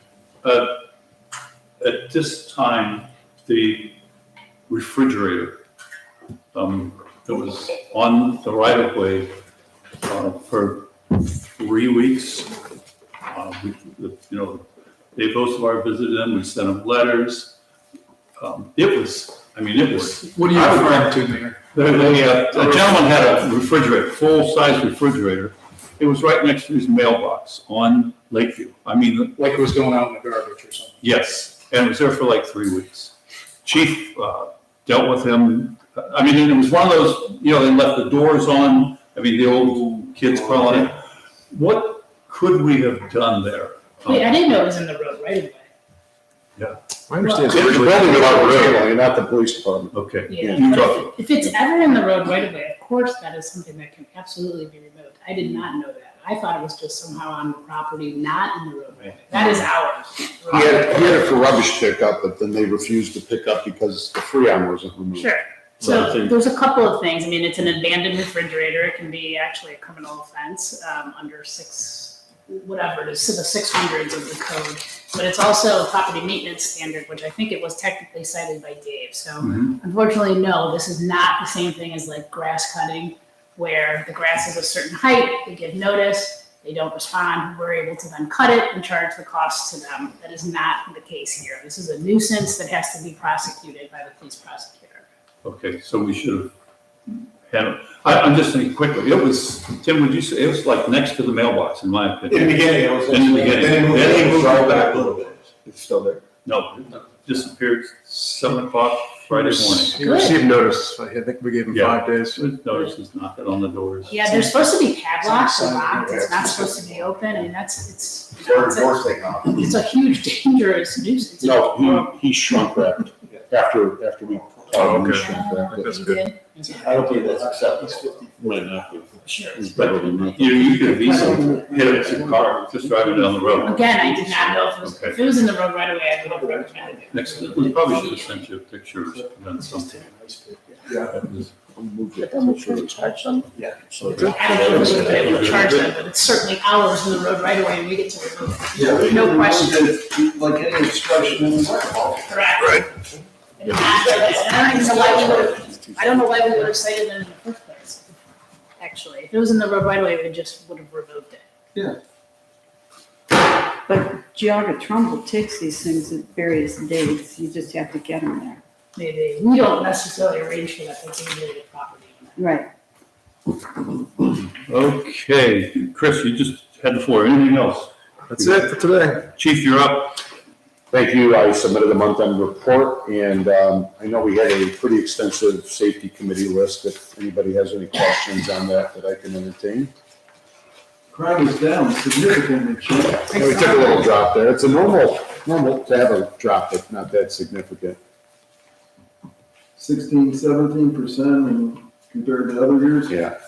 At this time, the refrigerator that was on the right of way for 3 weeks. They both of our visited them. We sent them letters. It was. What are you referring to, Mayor? A gentleman had a refrigerator, full-size refrigerator. It was right next to his mailbox on Lakeview. Like it was going out in the garbage or something. Yes, and it was there for like 3 weeks. Chief dealt with him. And it was one of those, they left the doors on. The old kids crawling in. What could we have done there? Wait, I didn't know it was in the road right away. Yeah. I understand. It's the building without railing, not the police department. Okay. Yeah, You but talk. if it's ever in the road right away, of course, that is something that can absolutely be removed. I did not know that. I thought it was just somehow on the property, not in the road right away. That is ours. He had it for rubbish pickup, but then they refused to pick up because the Freon wasn't removed. Sure. So there's a couple of things. It's an abandoned refrigerator. It can be actually a criminal offense under whatever it is, so the 600s of the code. But it's also a property maintenance standard, which I think it was technically cited by Dave. So unfortunately, no, this is not the same thing as like grass cutting, where the grass is a certain height, they give notice, they don't respond, we're able to then cut it and charge the cost to them. That is not the case here. This is a nuisance that has to be prosecuted by the police prosecutor. Okay, so we should have handled. I'm just thinking quickly. It was, Tim, would you say it was like next to the mailbox, in my opinion? In the beginning, it was. In the beginning. Then he moved right back a little bit. It's still there. No, it disappeared 7 o'clock Friday morning. He received notice. I think we gave him 5 days. Notices knocking on the doors. Yeah, they're supposed to be padlocked or locked. It's not supposed to be open. It's Doors taken off. a huge, dangerous nuisance. No, he shrunk wrapped after we. Oh, okay. Shrunk wrapped. That's good. I don't think that's acceptable. Might not be. Sure. It's better than nothing. You could have easily hit it with your car just driving down the road. Again, I did not know Okay. if it was in the road right away, I would have recommended it. Next, we probably should have sent you pictures and done something. But then we could charge them. So I don't know if we would have been able to charge them, but it's certainly hours in the road right away and we get to remove it. No question. Like any obstruction in the sidewalk. Correct. Right. And I don't know why we would have cited them in the first place, actually. If it was in the road right away, we just would have removed it. Yeah. But Geauga Trumbull takes these things at various dates. You just have to get them there. Maybe, we don't necessarily arrange for that, that's usually the property. Right. Okay, Chris, you just had the floor. Anything else? That's it for today. Chief, you're up. Thank you. I submitted a month-end report, and I know we had a pretty extensive safety committee list. If anybody has any questions on that I can entertain. Crime is down significantly, Chief. We took a little drop there. It's a normal normal to have a drop, but not that significant. 16-17% and compared to other years. Yeah,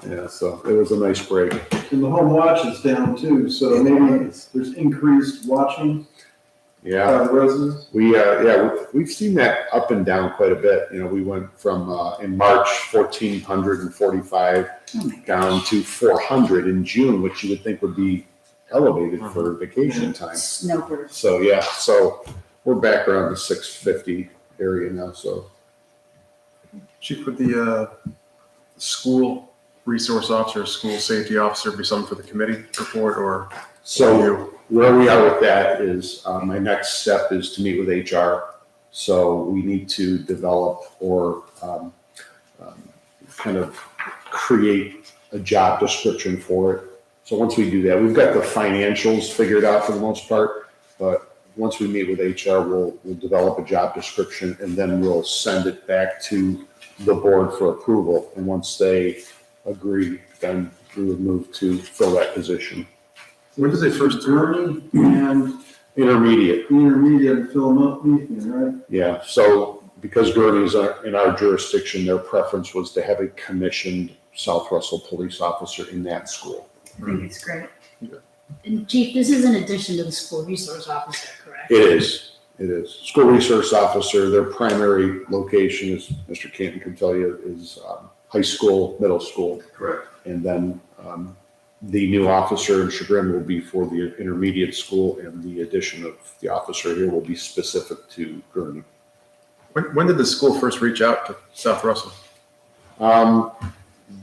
yeah, so it was a nice break. And the home watch is down too, so maybe there's increased watching Yeah. by the residents. We've seen that up and down quite a bit. You know, we went from, in March, 1,445 down to 400 in June, which you would think would be elevated for vacation time. Snowbirds. So, yeah, so we're back around the 650 area now, so. Chief, would the school resource officer, school safety officer be something for the committee report or? So where we are with that is, my next step is to meet with HR. So we need to develop or kind of create a job description for it. So once we do that, we've got the financials figured out for the most part, but once we meet with HR, we'll develop a job description and then we'll send it back to the board for approval. And once they agree, then we would move to fill that position. When did they first Gurney and Intermediate. intermediate and Philadelphia, right? Yeah, so because Gurney's in our jurisdiction, their preference was to have a commissioned South Russell police officer in that school. I think it's great. And Chief, this is in addition to the school resource officer, correct? It is. School resource officer, their primary location, as Mr. Canton can tell you, is high school, middle school. Correct. And then the new officer in Chagrin will be for the intermediate school, and the addition of the officer here will be specific to Gurney. When did the school first reach out to South Russell?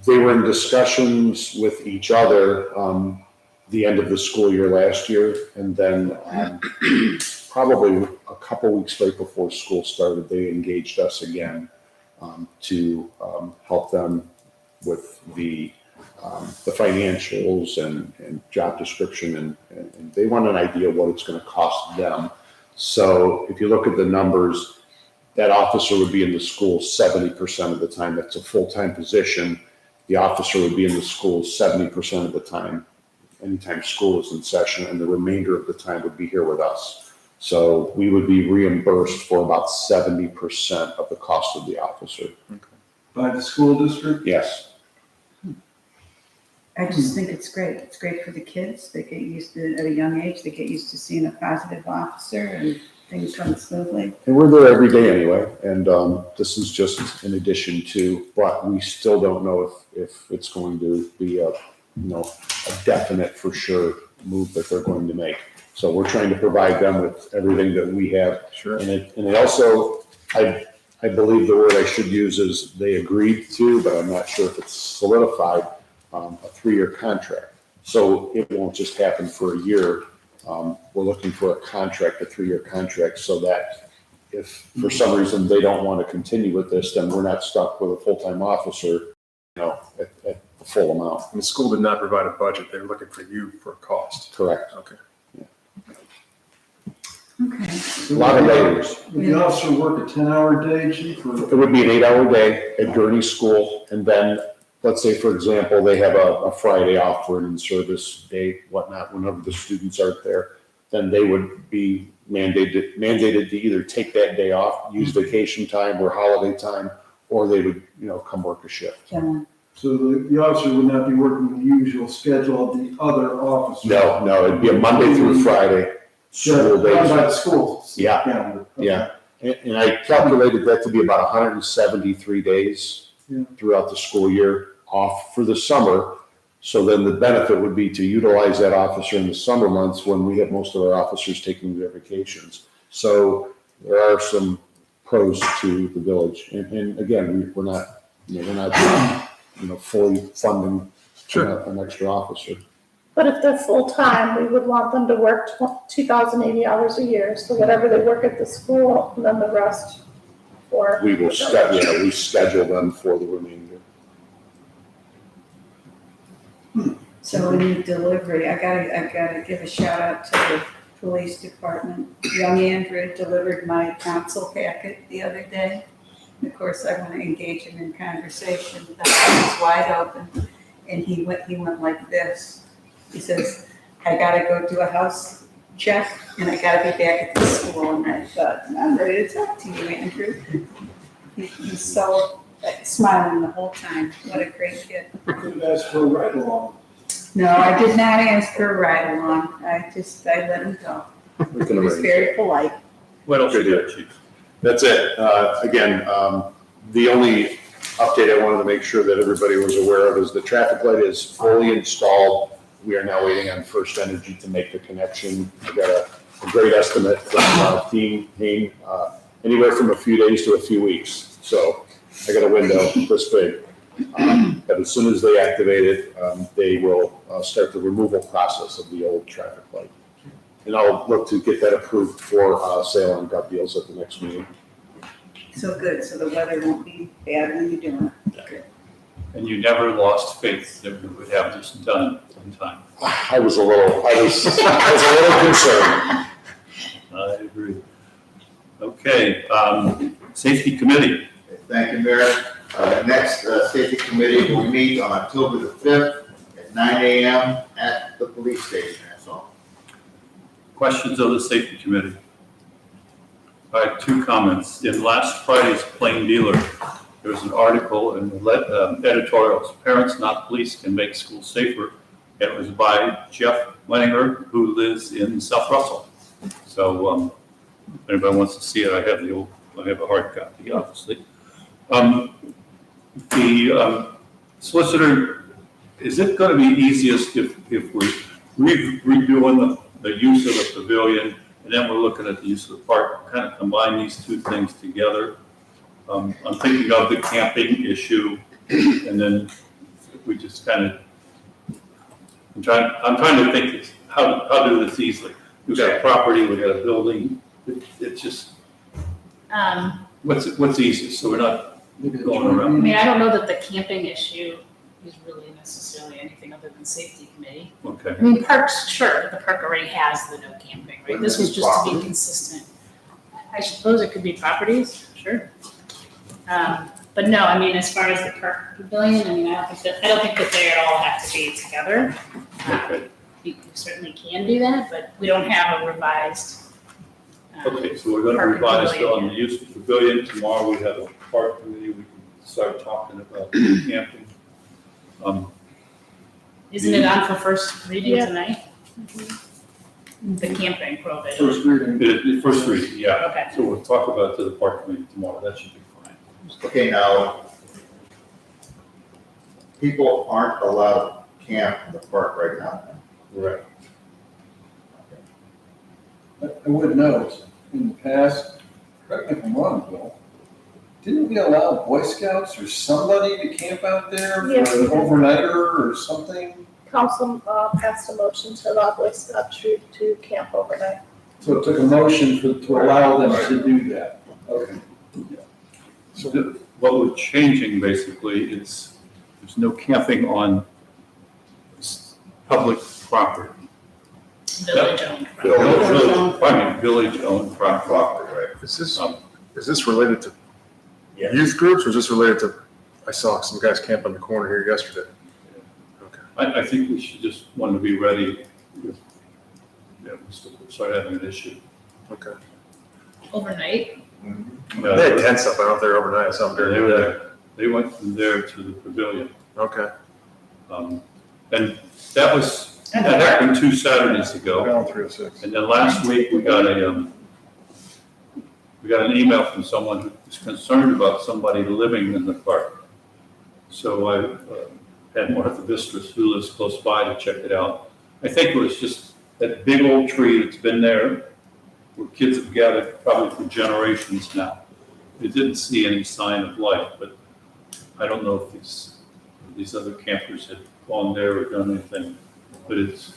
They were in discussions with each other the end of the school year last year, and then probably a couple weeks right before school started, they engaged us again to help them with the financials and job description, and they want an idea of what it's going to cost them. So if you look at the numbers, that officer would be in the school 70% of the time. That's a full-time position. The officer would be in the school 70% of the time, anytime school is in session, and the remainder of the time would be here with us. So we would be reimbursed for about 70% of the cost of the officer. By the school district? Yes. I just think it's great. It's great for the kids. They get used to, at a young age, they get used to seeing a positive officer and things run smoothly. And we're there every day anyway, and this is just in addition to, but we still don't know if it's going to be a definite for sure move that they're going to make. So we're trying to provide them with everything that we have. Sure. And it also, I believe the word I should use is they agreed to, but I'm not sure if it's solidified, a 3-year contract. So it won't just happen for a year. We're looking for a contract, a 3-year contract, so that if for some reason they don't want to continue with this, then we're not stuck with a full-time officer, at the full amount. And the school did not provide a budget. They were looking for you for a cost. Correct. Okay. Okay. A lot of layers. Would the officer work a 10-hour day, chief? Or? It would be an 8-hour day at Gurney School, and then, let's say, for example, they have a Friday off for an in-service day, whatnot, whenever the students aren't there, then they would be mandated to either take that day off, use vacation time or holiday time, or they would, come work a shift. Yeah. So the officer would not be working the usual schedule of the other officers? No, it'd be a Monday through Friday school Run days. by the school? Yeah. calendar. Okay. Yeah, and I calculated that to be about 173 days Yeah. throughout the school year off for the summer. So then the benefit would be to utilize that officer in the summer months when we have most of our officers taking their vacations. So there are some pros to the village. And again, we're not fully funding an extra officer. But if they're full-time, we would want them to work 2,080 hours a year. So whatever they work at the school, and then the rest for. We will we schedule them for the remainder. So in the delivery, I gotta give a shout out to the police department. Young Andrew delivered my council packet the other day. And of course, I want to engage him in conversation. The house is wide open, and he went like this. He says, "I gotta go do a house check, and I gotta be back at the school, and I thought, I'm ready to talk to you, Andrew. He's so smiling the whole time. What a great kid. That's for right along. No, I did not ask for a ride along. I let him go. We He can was arrange. very polite. What else you got, Chief? That's it. Again, the only update I wanted to make sure that everybody was aware of is the traffic light is fully installed. We are now waiting on First Energy to make the connection. I got a great estimate from Team Hain, anywhere from a few days to a few weeks. So I got a window this big. But as soon as they activate it, they will start the removal process of the old traffic light. And I'll look to get that approved for sale on gut deals at the next meeting. So good, so the weather won't be bad when you're doing it. Good. And you never lost faith that we would have this done in time. I was a little concerned. I agree. Okay, Safety Committee. Thank you, Mayor. Next, Safety Committee will meet on October the 5th at 9 a.m. at the police station, that's all. Questions of the Safety Committee? I have two comments. In last Friday's Plain Dealer, there was an article in the editorials, Parents Not Police Can Make Schools Safer. It was by Jeff Wenninger, who lives in South Russell. So if anybody wants to see it, I have a hard copy, obviously. The solicitor, is it going to be easiest if we're redoing the use of the pavilion, and then we're looking at the use of the park, kind of combine these two things together? I'm thinking of the camping issue, and then we just kind of, I'm trying to think how to do this easily. We've got a property, we've got a building, it's just, what's easiest, so we're not going I around. mean, I don't know that the camping issue is really necessarily anything other than safety committee. Okay. I mean, parks, sure, the park already has the no camping, right? This was just to be consistent. I suppose it could be properties, sure. But no, I mean, as far as the park pavilion, I mean, I don't think that they all have to be together. We certainly can do that, but we don't have a revised. Okay, so we're going to Park revise pavilion, on the use of the pavilion. Tomorrow we have a park committee, we can start talking about camping. Isn't it on for first reading Yeah. tonight? The camping prohibition. First reading. The first reading, yeah. Okay. So we'll talk about it to the park committee tomorrow, that should be fine. Okay, now, people aren't allowed to camp in the park right now. Right. I would note, in the past, correct me if I'm wrong, Bill, didn't we allow Boy Scouts or somebody to camp out there for Yes. an overnighter or something? Council passed a motion to allow Boy Scout troop to camp overnight. So it took a motion to allow them to do that. Okay. So what we're changing basically is there's no camping on public property. Village owned. Village-owned property, right? Is this related to youth groups or is this related to, I saw some guys camp on the corner here yesterday? Okay. I think we should just want to be ready if we start having an issue. Okay. Overnight. They had tents up out there overnight, I saw them during the day. They went from there to the pavilion. Okay. And that happened 2 Saturdays ago. Down 306. And then last week, we got an email from someone who was concerned about somebody living in the park. So I had Martha Bistris, who lives close by, to check it out. I think it was just that big old tree that's been there, where kids have gathered probably for generations now. It didn't see any sign of life, but I don't know if these other campers had gone there or done anything. But it's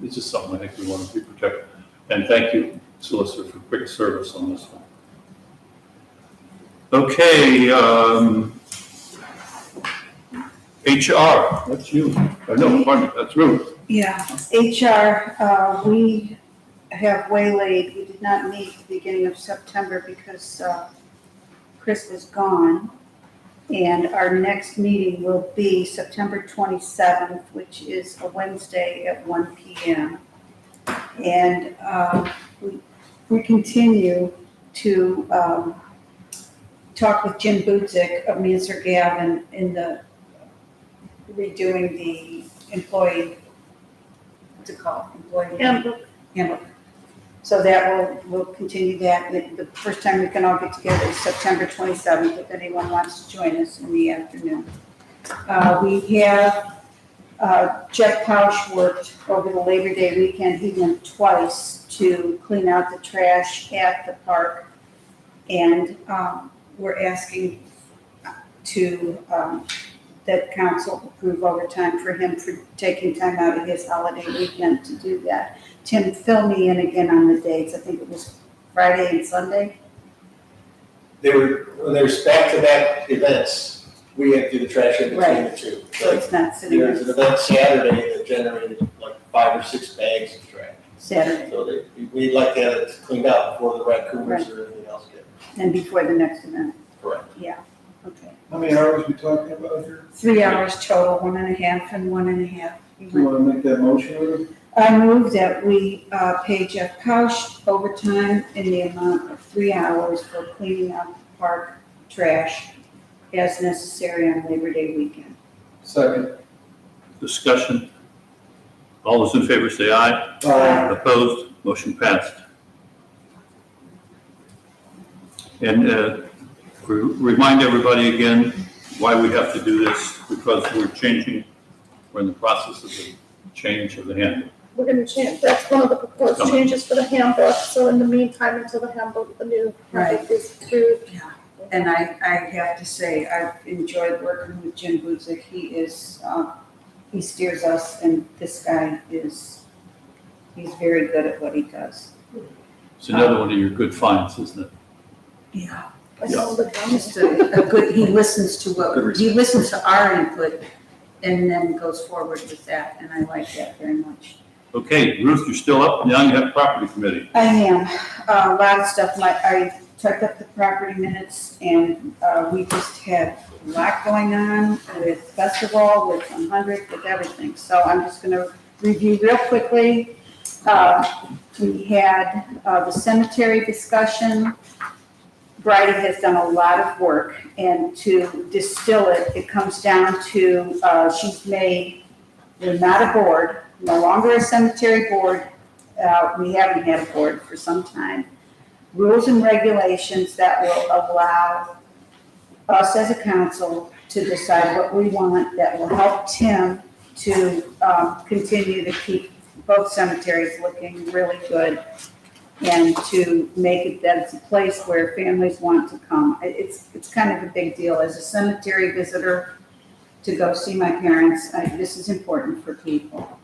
just something I think we want to be protected. And thank you, Solicitor, for quick service on this one. Okay, HR, that's you. No, pardon me, that's Ruth. Yeah, HR, we have waylaid, we did not meet the beginning of September because Chris was gone. And our next meeting will be September 27th, which is a Wednesday at 1 p.m. And we continue to talk with Jim Budzik of Mansur Gavin in the redoing the employee, what's it called? Employee handbook. So that we'll continue that. The first time we can all get together is September 27th, if anyone wants to join us in the afternoon. We have Jeff Pausch worked over the Labor Day weekend. He went twice to clean out the trash at the park. And we're asking that council approve overtime for him for taking time out of his holiday weekend to do that. Tim, fill me in again on the dates. I think it was Friday and Sunday. When there's back-to-back events, we have to do the trash in between the two. So it's not sitting There's there an event Saturday that generated like 5 or 6 bags of trash. Saturday So we'd like to have it cleaned out before the raccoons or anything else get. and before the next event. Correct. Yeah, okay. How many hours we talking about here? 3 hours total, 1.5 and 1.5. Do you want to make that motion with it? I move that we pay Jeff Pausch overtime in the amount of 3 hours for cleaning up park trash as necessary on Labor Day weekend. Second. Discussion. All those in favor say aye. Aye. Opposed? Motion passed. And remind everybody again why we have to do this, because we're in the process of the change of the handbook. We're gonna change, that's one of the proposed changes for the handbook, so in the meantime, until the handbook, the new handbook is approved. And I have to say, I've enjoyed working with Jim Budzik. He steers us, and this guy he's very good at what he does. It's another one of your good finds, isn't it? Yeah. Yeah. Just a good, he listens to our input and then goes forward with that, and I like that very much. Okay, Ruth, you're still up. Now you have property committee. I am, a lot of stuff, I typed up the property minutes, and we just had a lot going on with festival, with 100, with everything, so I'm just gonna review real quickly. We had the cemetery discussion. Bridie has done a lot of work, and to distill it, it comes down to, we're not a board, no longer a cemetery board. We haven't had a board for some time. Rules and regulations that will allow us as a council to decide what we want, that will help Tim to continue to keep both cemeteries looking really good, and to make it that it's a place where families want to come. It's kind of a big deal as a cemetery visitor to go see my parents. This is important for people.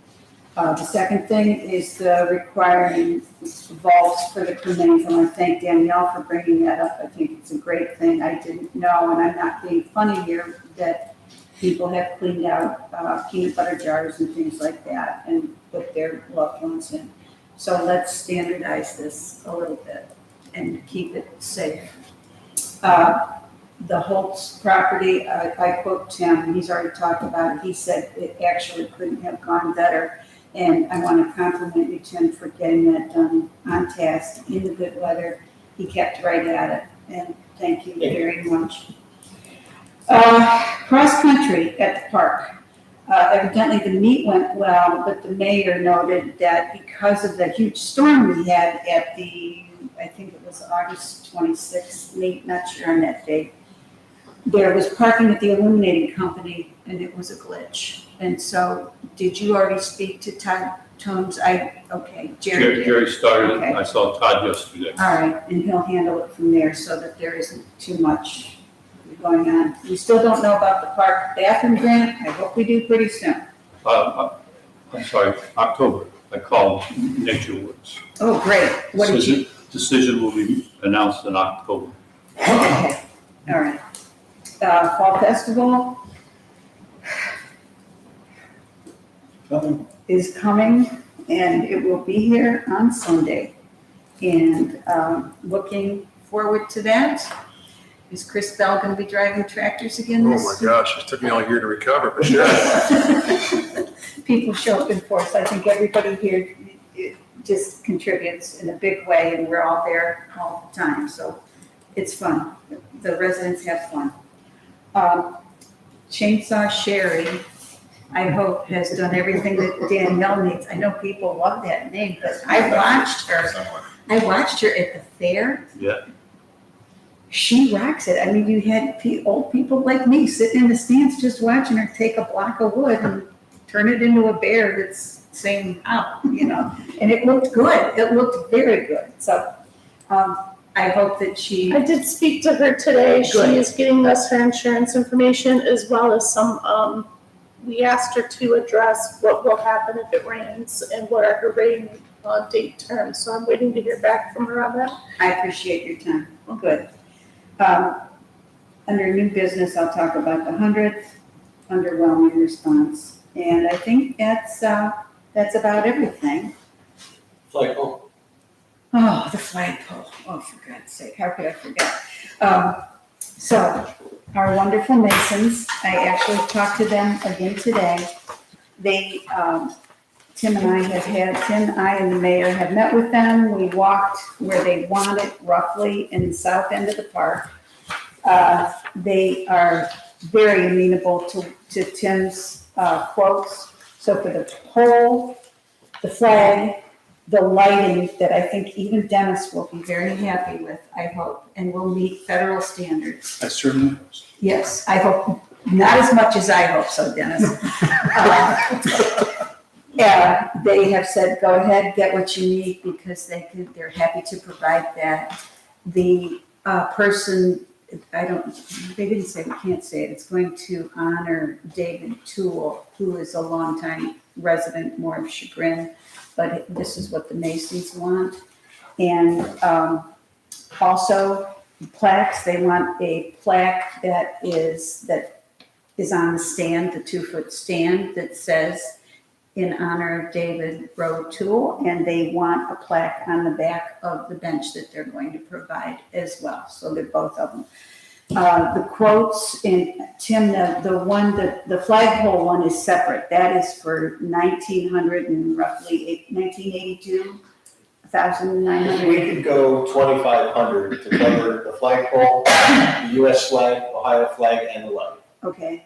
The second thing is the requiring vaults for the cremains. I want to thank Danielle for bringing that up. I think it's a great thing. I didn't know, and I'm not being funny here, that people have cleaned out peanut butter jars and things like that and put their loved ones in. So let's standardize this a little bit and keep it safe. The Holtz property, I quote Tim, he's already talked about it. He said it actually couldn't have gone better. And I want to compliment you, Tim, for getting that done on task in the good weather. He kept right at it, and thank you very much. Cross country at the park. Evidently the meet went well, but the mayor noted that because of the huge storm we had at I think it was August 26th meet, not sure on that date, there was parking at the illuminating company and it was a glitch. And so, did you already speak to Todd Tomes? Okay, Jerry did. Jerry started it. Okay. I saw Todd yesterday. All right, and he'll handle it from there so that there isn't too much going on. We still don't know about the park bathroom grant. I hope we do pretty soon. I'm sorry, October. I called Nature Works. Oh, great. What did you? Decision will be announced in October. Okay, all right. Fall Festival is coming, and it will be here on Sunday. And looking forward to that. Is Chris Bell going to be driving tractors again Oh this my gosh, it took me all year to recover, but sure. People show up in force. I think everybody here just contributes in a big way, and we're all there all the time, so it's fun. The residents have fun. Chainsaw Sherry, I hope, has done everything that Danielle needs. I know people love that name, but I watched her at the fair. Yeah. She rocks it. I mean, you had old people like me sitting in the stands just watching her take a block of wood and turn it into a bear that's saying, "Ow," you know, and it looked good. It looked very good. So, I hope that she. I did speak to her today. She Good. is getting us her insurance information as well as some, we asked her to address what will happen if it rains and what are her rain date terms. So I'm waiting to hear back from her on that. I appreciate your time. Good. Under new business, I'll talk about the 100th underwhelming response. And I think that's about everything. Flagpole. Oh, the flagpole. Oh, for God's sake, how could I forget? So our wonderful Masons, I actually talked to them again today. They, Tim and I and the mayor have met with them. We walked where they want it, roughly in the south end of the park. They are very amenable to Tim's quotes. So for the pole, the flag, the lighting that I think even Dennis will be very happy with, I hope, and will meet federal standards. I certainly hope so. Yes, I hope, not as much as I hope so, Dennis. Yeah, they have said, go ahead, get what you need, because they're happy to provide that. The person, they didn't say, we can't say it, it's going to honor David Toole, who is a longtime resident, more of Chagrin, but this is what the Masons want. And also plaques, they want a plaque that is on the stand, the 2-foot stand that says, in honor of David Rowe Toole, and they want a plaque on the back of the bench that they're going to provide as well. So they're both of them. The quotes, and Tim, the flagpole one is separate. That is for 1,900 and roughly 1982, 1,900. We could go 2,500 to cover the flagpole, the US flag, Ohio flag, and the light. Okay.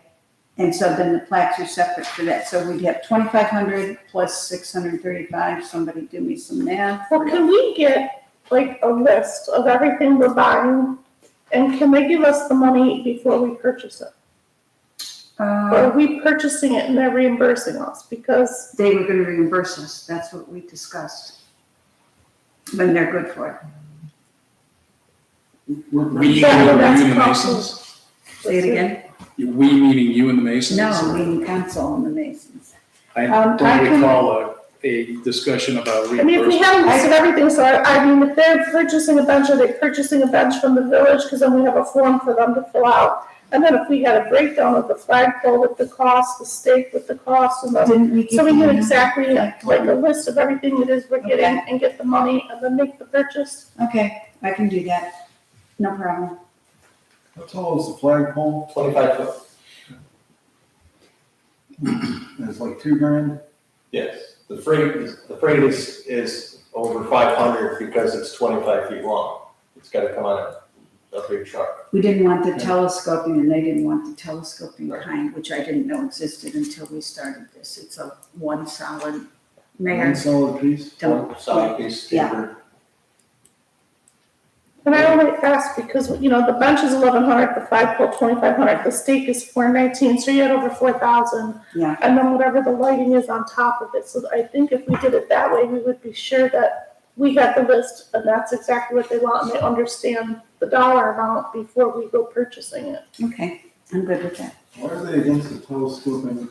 And so then the plaques are separate for that. So we'd have 2,500 plus 635. Somebody do me some math. Well, can we get like a list of everything we're buying? And can they give us the money before we purchase it? Or are we purchasing it and they're reimbursing us? Because they were going to reimburse us. That's what we discussed. When they're good for it. We, that's you and the possible. Masons? Say it again? We meaning you and the Masons? No, meaning council and the Masons. I I don't can- recall a discussion about I mean, if we reimbursement. have a list of everything, so I mean, if they're purchasing a bench, are they purchasing a bench from the village? Because then we have a form for them to fill out. And then if we had a breakdown of the flagpole with the cost, the stake with the cost, and the, Didn't we so we give knew you- exactly like a list of everything it is we're getting and get the money and then make the purchase. Okay, I can do that. No problem. How tall is the flagpole? 25 foot. It's like $2,000. Yes, the freight is over 500 because it's 25 feet long. It's gotta come on a big truck. We didn't want the telescoping, and they didn't want the telescoping kind, which I didn't know existed until we started this. It's a one solid, Mayor, One solid piece. don't, Solid piece, Yeah. tapered. And I only ask because, you know, the bench is 1,100, the flagpole 2,500, the stake is 419, so you had over 4,000. Yeah. And then whatever the lighting is on top of it. So I think if we did it that way, we would be sure that we had the list and that's exactly what they want and they understand the dollar amount before we go purchasing it. okay, I'm good with that. Why are they against the telescoping?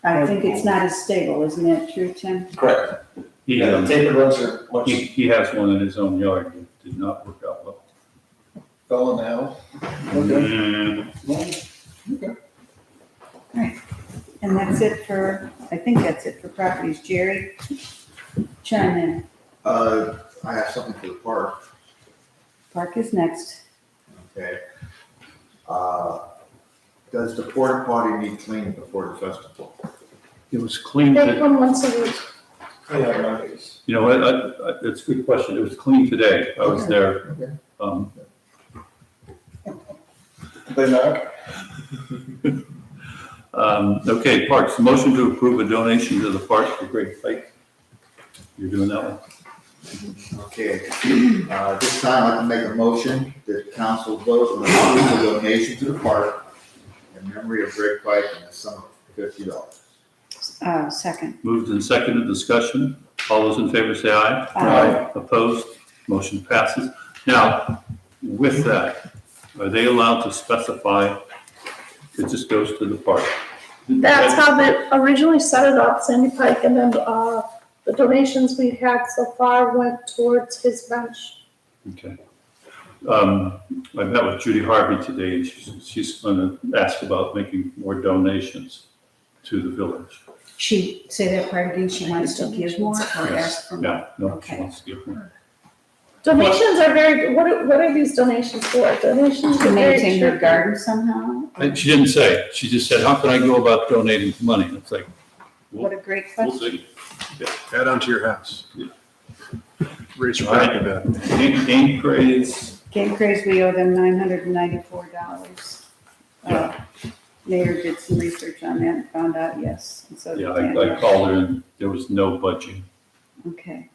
I think it's not as stable, isn't that true, Tim? Correct. He, Yeah, the tapered ones are much. he has one in his own yard that did not work out well. Fell in the house? And And that's it for, I think that's it for properties. Jerry, chime in. I have something for the park, Park is next. okay? Does the porta potty need cleaning before the festival? it was cleaned, They come once a week. Yeah, Mondays. You know, it's a good question. It was clean today. I was there. They not? Okay, parks, motion to approve a donation to the park for Great Pike. You're doing that one? Okay, this time I'd like to make a motion that council vote on approving the donation to the park in memory of Greg Pike in the sum of $50. Second. Moved and seconded, discussion. All those in favor say aye. Aye. Opposed? Motion passes. Now, with that, are they allowed to specify it just goes to the park? That's how they originally set it up, Sandy Pike, and then, the donations we've had so far went towards his bench. Okay. I met with Judy Harvey today, and she's going to ask about making more donations to the village. She, say that part again, she wants to give more or ask for more? Yeah, no, she Okay. wants to give more. Donations are very, what are these donations for? Donations To are very maintain her tricky. garden somehow? And she didn't say, she just said, how can I go about donating money? And it's like, What a great we'll question. see. Add on to your house. Raise your All right. bank a bit. Game craze, Game Craze, we owe them $994. Mayor did some research on that and found out, yes. And so did yeah, Daniel. I called her and there was no budging. Okay.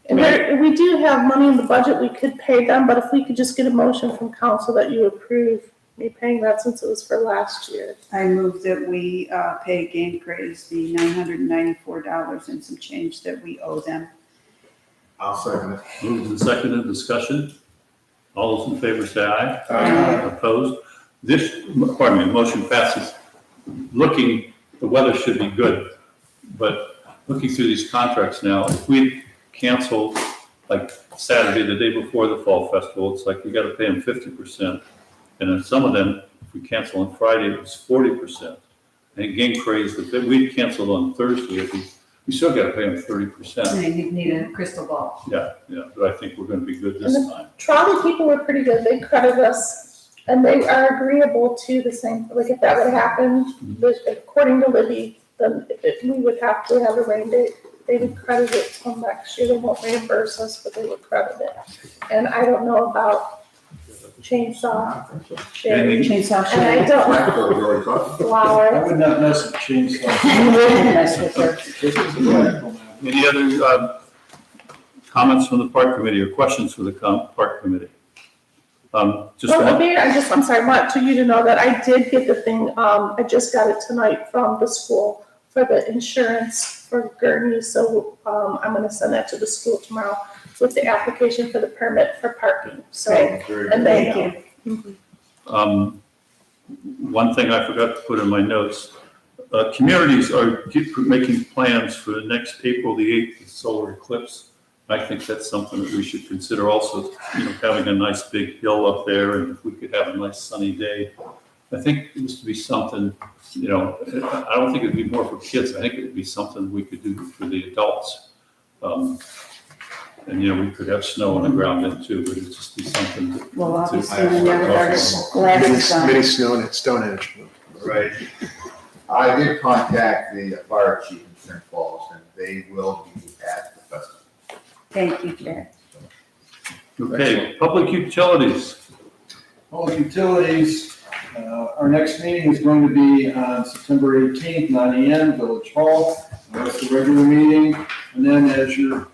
And we do have money in the budget, we could pay them, but if we could just get a motion from council that you approve me paying that since it was for last year. I move that we pay Game Craze the $994 and some change that we owe them. I'll second it. Moved and seconded, discussion. All those in favor say aye. Aye. Opposed? Motion passes. The weather should be good, but looking through these contracts now, if we cancel like Saturday, the day before the fall festival, it's like we gotta pay them 50%. And then some of them, if we cancel on Friday, it was 40%. And Game Craze, if we canceled on Thursday, we still gotta pay them 30%. And you need a crystal ball. Yeah, but I think we're gonna be good this time. Trolley people were pretty good, they credited us, and they are agreeable to the same, like if that would happen, according to Libby, then we would have to have a rain date. They would credit it till next year, they won't reimburse us, but they would credit it. And I don't know about chainsaw, Anything- Chainsaw and I Shed. don't, flower. I would not mess with chainsaw. You wouldn't mess with her. Any other comments from the park committee or questions for the park committee? Just Well, one, Mayor, I'm sorry, I want you to know that I did get the thing, I just got it tonight from the school for the insurance for Gurney, so, I'm gonna send that to the school tomorrow with the application for the permit for parking, so, and they, Thank you. one thing I forgot to put in my notes. Communities are making plans for the next April the 8th solar eclipse. I think that's something that we should consider also, having a nice big hill up there, and if we could have a nice sunny day. I think it was to be something, I don't think it'd be more for kids. I think it'd be something we could do for the adults. And, we could have snow on the ground then too, but it'd just be something to. Well, obviously, we never got glasses on. Mini snow and Stonehenge. Right. I did contact the fire chief in St. Falls, and they will be at the festival. Thank you, Chad. Okay, public utilities. Public utilities, our next meeting is going to be on September 18th, 9 a.m., Village Hall. That's the regular meeting. And then as your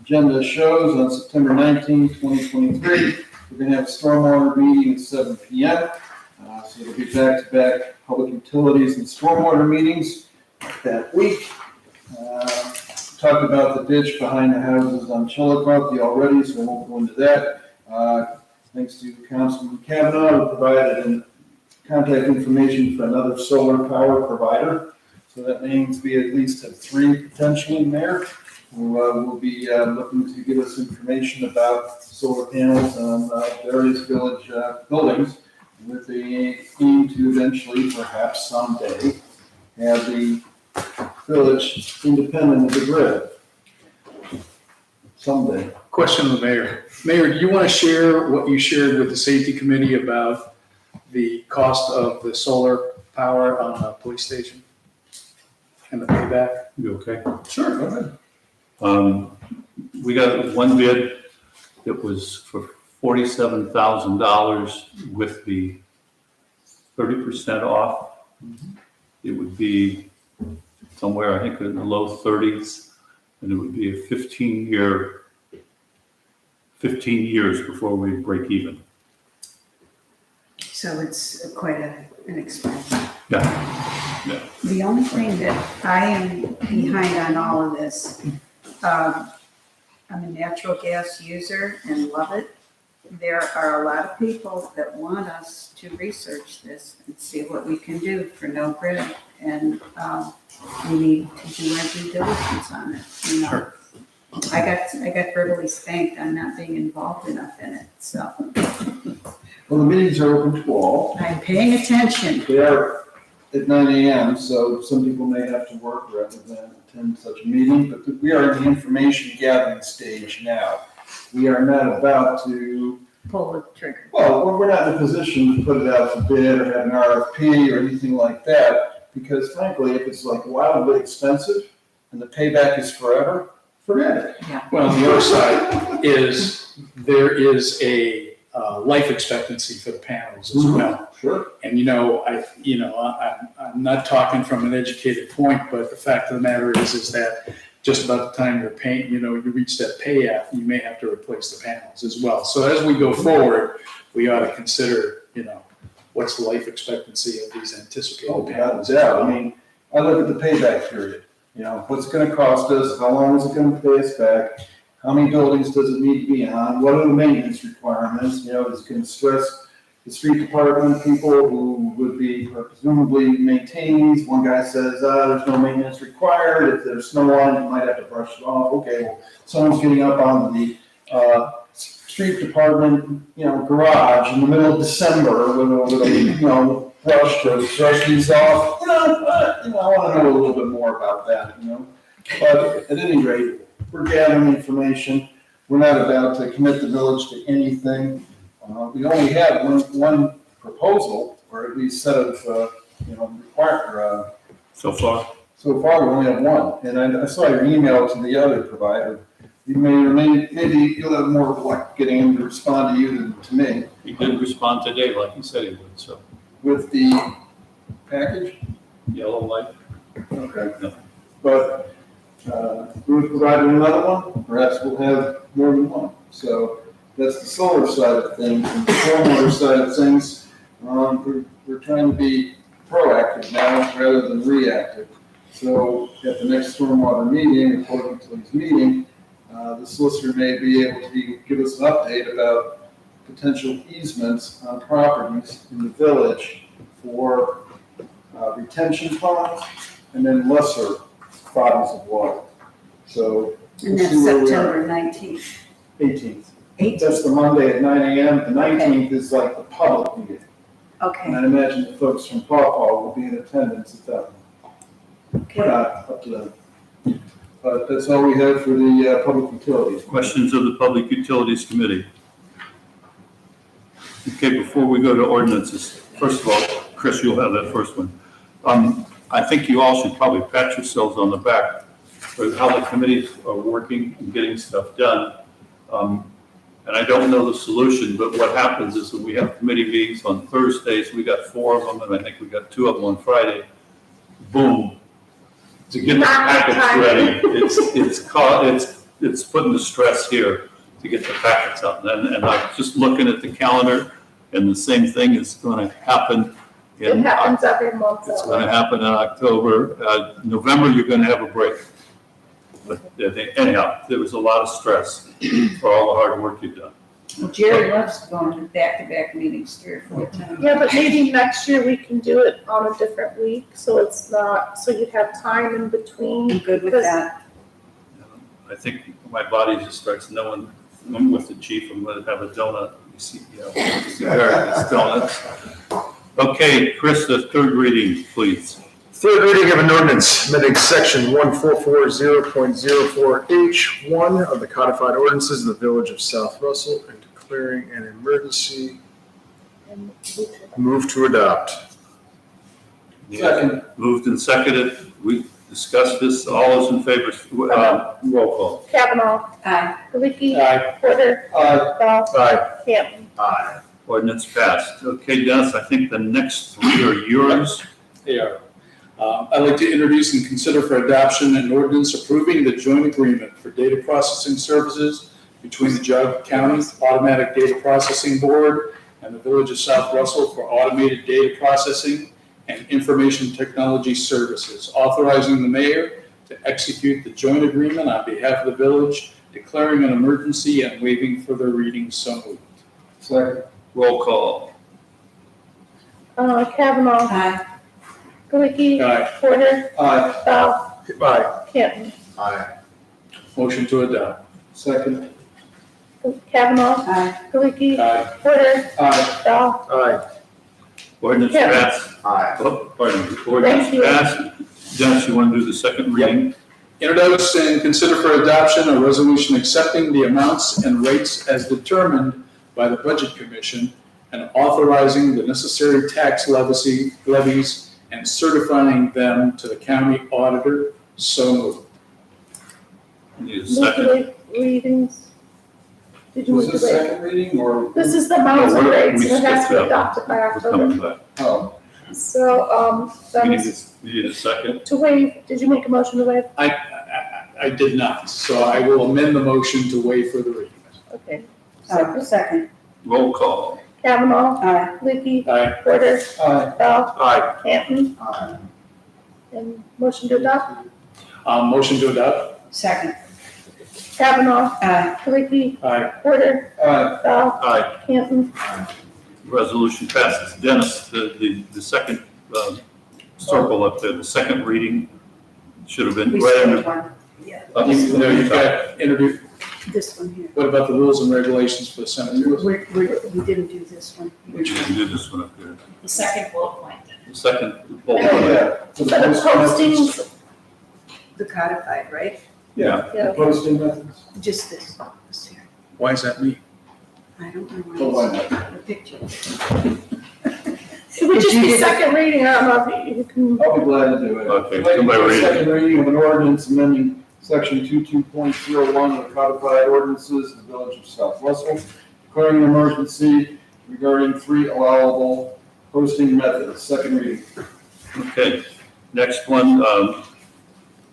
agenda shows, on September 19th, 2023, we're going to have a stormwater meeting at 7 p.m. So it'll be back-to-back public utilities and stormwater meetings that week. Talked about the ditch behind the houses on Chillicothe already, so I won't go into that. Thanks to Councilman Kavanaugh, who provided contact information for another solar power provider. So that means we at least have 3 potentially in there who will be looking to give us information about solar panels on various village buildings with the aim to eventually, perhaps someday, have the village independent of the grid. Someday. Question of the mayor. Mayor, do you want to share what you shared with the safety committee about the cost of the solar power on a police station and the payback? You okay? Sure, go ahead. We got one bid that was for $47,000 with the 30% off. It would be somewhere, I think, in the low 30s, and it would be a 15 years before we break even. So it's quite an expense. Yeah. The only thing that I am behind on all of this, I'm a natural gas user and love it. There are a lot of people that want us to research this and see what we can do for no grid. And we need to do our due diligence on it, you know. Sure. I got verbally spanked on not being involved enough in it, so Well, the meetings are open to all. I'm paying attention. They are at 9 a.m., so some people may have to work rather than attend such a meeting, but we are in the information gathering stage now. We are not about to, Pull the trigger. well, we're not in a position to put it out to bid or have an RFP or anything like that, because frankly, if it's like wildly expensive and the payback is forever, forget it. Well, the other side is, there is a life expectancy for the panels as well. Sure. And I'm not talking from an educated point, but the fact of the matter is that just about the time you're paying, you reach that payout, you may have to replace the panels as well. So as we go forward, we ought to consider, what's the life expectancy of these anticipated Oh, panels. yeah, I mean, I look at the payback period, what's it gonna cost us, how long is it gonna pay us back? How many buildings does it need to be on? What are the maintenance requirements? Is it gonna stress the street department people who would be presumably maintaining these? One guy says, there's no maintenance required. If there's snow on it, you might have to brush it off. Okay, well, someone's getting up on the, street department, garage in the middle of December with a, brush to brush these off. I want to know a little bit more about that, But at any rate, we're gathering information. We're not about to commit the village to anything. We only have one proposal, or at least set of, So far, so far, we only have one. And I saw your email to the other provider. You maybe you'll have more luck getting him to respond to you than to me. he did respond today like he said he would, so With the package? yellow light. Okay. No. But we'll provide another one, perhaps we'll have more than one. So that's the solar side of things. And the stormwater side of things, we're trying to be proactive now rather than reactive. So at the next stormwater meeting, according to his meeting, the solicitor may be able to give us an update about potential easements on properties in the village for retention ponds and then lesser bodies of water. So. And we'll that's see where we are. September 19th. 18th. That's the Monday at 9 a.m. The 19th is like the public meeting. Okay, And I imagine the folks from Paw Paw will be in attendance at that one. We're not up to them. But that's all we have for the public utilities. Questions of the Public Utilities Committee? Okay, before we go to ordinances, first of all, Chris, you'll have that first one. I think you all should probably pat yourselves on the back for how the committees are working and getting stuff done. And I don't know the solution, but what happens is that we have committee meetings on Thursdays, we got 4 of them, and I think we got 2 of them on Friday. Boom. To get the packets ready, it's putting the stress here to get the packets out. And I'm just looking at the calendar, and the same thing is gonna happen It in, happens every month. it's gonna happen in October. November, you're gonna have a break. But anyhow, there was a lot of stress for all the hard work you've done. well, Jerry loves going to back-to-back meetings 3 or 4 times. Yeah, but maybe next year we can do it on a different week, so it's not, so you'd have time in between. I'm good with that. I think my body just starts knowing, I'm with the chief, I'm gonna have a donut, you see, various donuts. Okay, Chris, the third reading, please. Third reading of an ordinance amending section 1440.04H1 of the codified ordinances of the village of South Russell and declaring an emergency. Move to adopt. Second. Moved and seconded, discuss this? All those in favor, roll call. Kavanaugh. Aye. Kulicki. Aye. Porter. Aye. Bell. Aye. Campbell. Aye. Ordinance passed. Okay, Dennis, I think the next three are yours. They are. I'd like to introduce and consider for adoption an ordinance approving the joint agreement for data processing services between the Geauga County Automatic Data Processing Board and the Village of South Russell for automated data processing and information technology services, authorizing the mayor to execute the joint agreement on behalf of the village, declaring an emergency and waiving further reading. So moved. Second. Roll call. Kavanaugh. Aye. Kulicki. Aye. Porter. Aye. Bell. Aye. Campbell. Aye. Motion to adopt. Second. Kavanaugh. Aye. Kulicki. Aye. Porter. Aye. Bell. Aye. Ordinance Yeah. passed. Aye. Oh, pardon me. Ordinance Thank you. passed. Dennis, you want to do the second reading? Introduce and consider for adoption a resolution accepting the amounts and rates as determined by the Budget Commission and authorizing the necessary tax levies and certifying them to the county auditor. So moved. Need a Move to second? waive readings. Did you Was move to this waive? second reading or? This is the amounts and No, we're- rates, we and it has to be skipped that. adopted by We're coming October. back. Oh, So, We need Dennis, we need a second. to waive, did you make a motion to waive? I did not, so I will amend the motion to waive further readings. Okay. Second. Roll call. Kavanaugh. Aye. Kulicki. Aye. Porter. aye. Bell. Aye. Campbell. Aye. And motion to adopt. Motion to adopt. Second. Kavanaugh. Aye. Kulicki. Aye. Porter. Aye. Bell. Aye. Campbell. Resolution passes. Dennis, the second circle up there, the second reading should have been We right skipped under. one. Yeah, No, you've got introduce, this one here. what about the rules and regulations for the cemeteries? We didn't do this one. We didn't do this one up here. The second bullet point. The second bullet Oh, point. yeah. For the postings, The codified, right? Yeah. The posting methods. Just this here. Why is that me? I don't know Oh, why why it's not? the picture. it would just be second reading, I don't know if you can. I'll be glad to do it. Okay, I'd like to somebody do a read it. second reading of an ordinance amending section 22.01 of the codified ordinances of the Village of South Russell, declaring an emergency regarding 3 allowable posting methods. Second reading. Okay, next one,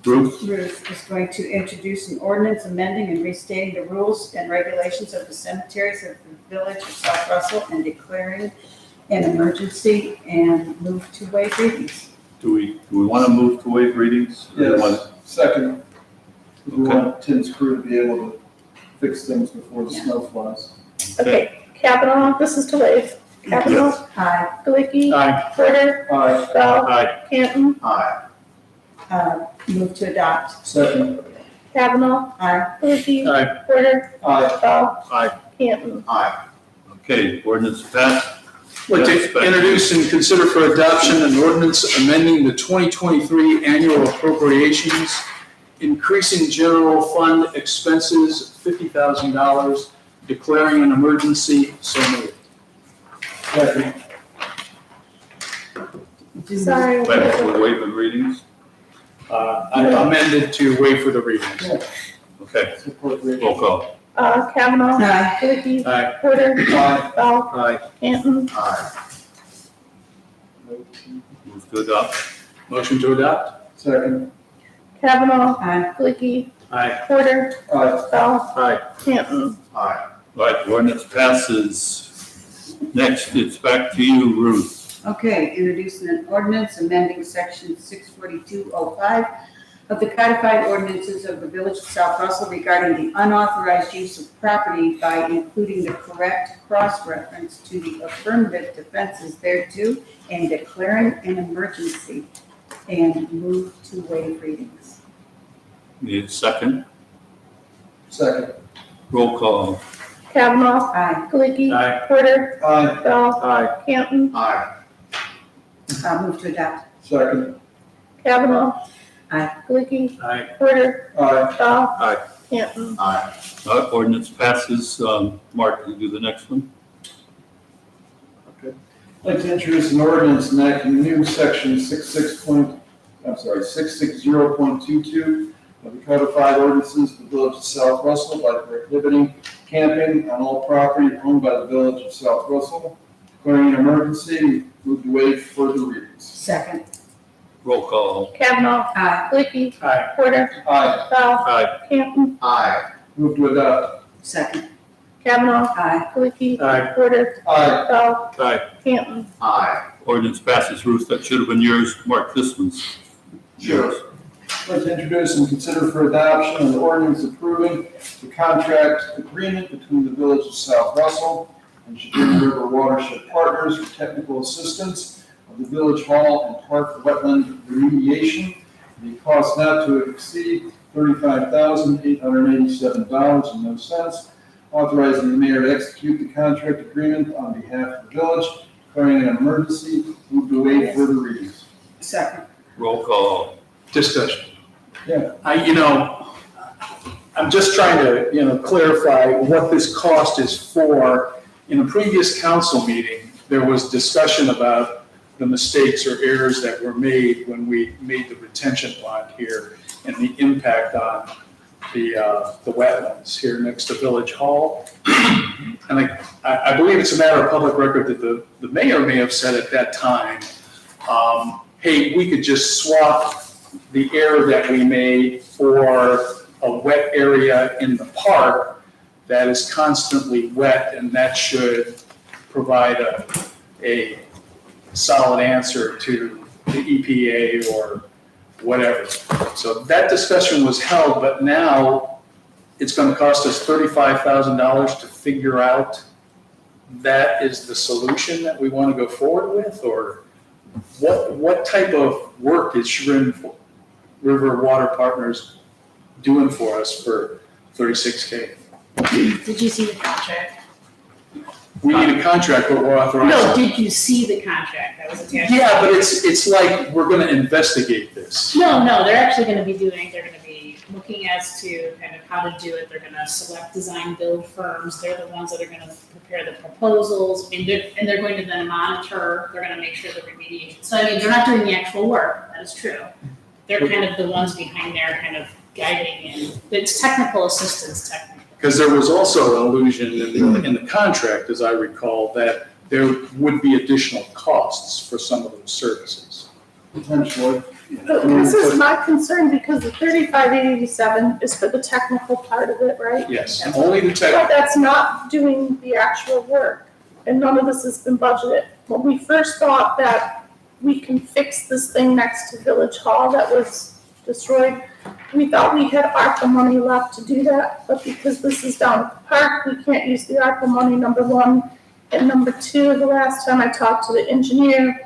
Ruth. Ruth is going to introduce an ordinance amending and restating the rules and regulations of the cemeteries of the Village of South Russell and declaring an emergency and move to waive readings. Do we want to move to waive readings? Or do we want- Yes, second. We Okay. want Tim's crew to be able to fix things before the snow flies. Okay, Kavanaugh, this is to waive. Kavanaugh. Aye. Kulicki. Aye. Porter. Aye. Bell. Aye. Campbell. Aye. Move to adopt. Second. Kavanaugh. Aye. Kulicki. Aye. Porter. Aye. Bell. Aye. Campbell. Aye. Okay, ordinance passed. I'd like to introduce and consider for adoption an ordinance amending the 2023 annual appropriations, increasing general fund expenses $50,000, declaring an emergency. So moved. Second. Sorry. Wait, we're waiving readings? I amended to waive for the readings. Okay, Support reading. roll call. Kavanaugh. Aye. Kulicki. Aye. Porter. Aye. Bell. Aye. Campbell. Aye. Move to adopt. Motion to adopt? Second. Kavanaugh. Aye. Kulicki. Aye. Porter. Aye. Bell. Aye. Campbell. Aye. All right, ordinance passes. Next, it's back to you, Ruth. Okay, introducing an ordinance amending section 64205 of the codified ordinances of the Village of South Russell regarding the unauthorized use of property by including the correct cross-reference to the affirmative defenses thereto and declaring an emergency and move to waive readings. Need a second? Second. Roll call. Kavanaugh. Aye. Kulicki. Aye. Porter. Aye. Bell. Aye. Campbell. Aye. Move to adopt. Second. Kavanaugh. Aye. Kulicki. Aye. Porter. Aye. Bell. Aye. Campbell. Aye. Ordinance passes. Mark, can you do the next one? I'd like to introduce an ordinance enacting new section 66.0 660.22 of the codified ordinances of the Village of South Russell by prohibiting camping on all property owned by the Village of South Russell, declaring an emergency, move to waive further readings. Second. Roll call. Kavanaugh. Aye. Lickey. Aye. Porter. Aye. Dahl. Aye. Campbell. Aye. Move to adopt. Second. Kavanaugh. Aye. Lickey. Aye. Porter. Aye. Dahl. Aye. Campbell. Aye. Ordinance passes. Ruth, that should have been yours. Mark, this one's yours. I'd like to introduce and consider for adoption an ordinance approving the contract agreement between the Village of South Russell and Chagrin River Watershed Partners for technical assistance of the Village Hall and Park wetland remediation. The cost not to exceed $35,887.00, authorizing the mayor to execute the contract agreement on behalf of the village, declaring an emergency, move to waive further readings. Second. Roll call. Discussion. Yeah. I'm just trying to, clarify what this cost is for. In a previous council meeting, there was discussion about the mistakes or errors that were made when we made the retention pond here and the impact on the wetlands here next to Village Hall. And I believe it's a matter of public record that the mayor may have said at that time, hey, we could just swap the error that we made for a wet area in the park that is constantly wet, and that should provide a solid answer to the EPA or whatever. So that discussion was held, but now it's going to cost us $35,000 to figure out that is the solution that we want to go forward with, or what type of work is Chagrin River Water Partners doing for us for $36K? Did you see the contract? We need a contract, but we're authorized. No, did you see the contract that was attached? Yeah, but it's like we're gonna investigate this. No, they're actually gonna be looking as to kind of how to do it. They're gonna select design build firms. They're the ones that are gonna prepare the proposals, and they're going to then monitor, they're gonna make sure the remediation. So they're not doing the actual work, that is true. They're kind of the ones behind there kind of guiding, and it's technical assistance technically. Because there was also an allusion in the contract, as I recall, that there would be additional costs for some of those services. Potentially. This is my concern because the 35,887 is for the technical part of it, right? Yes, only the But that's not doing the actual work, and none of this has been budgeted. When we first thought that we can fix this thing next to Village Hall that was destroyed, we thought we had ARPA money left to do that, but because this is down at the park, we can't use the ARPA money, number one. And number two, the last time I talked to the engineer,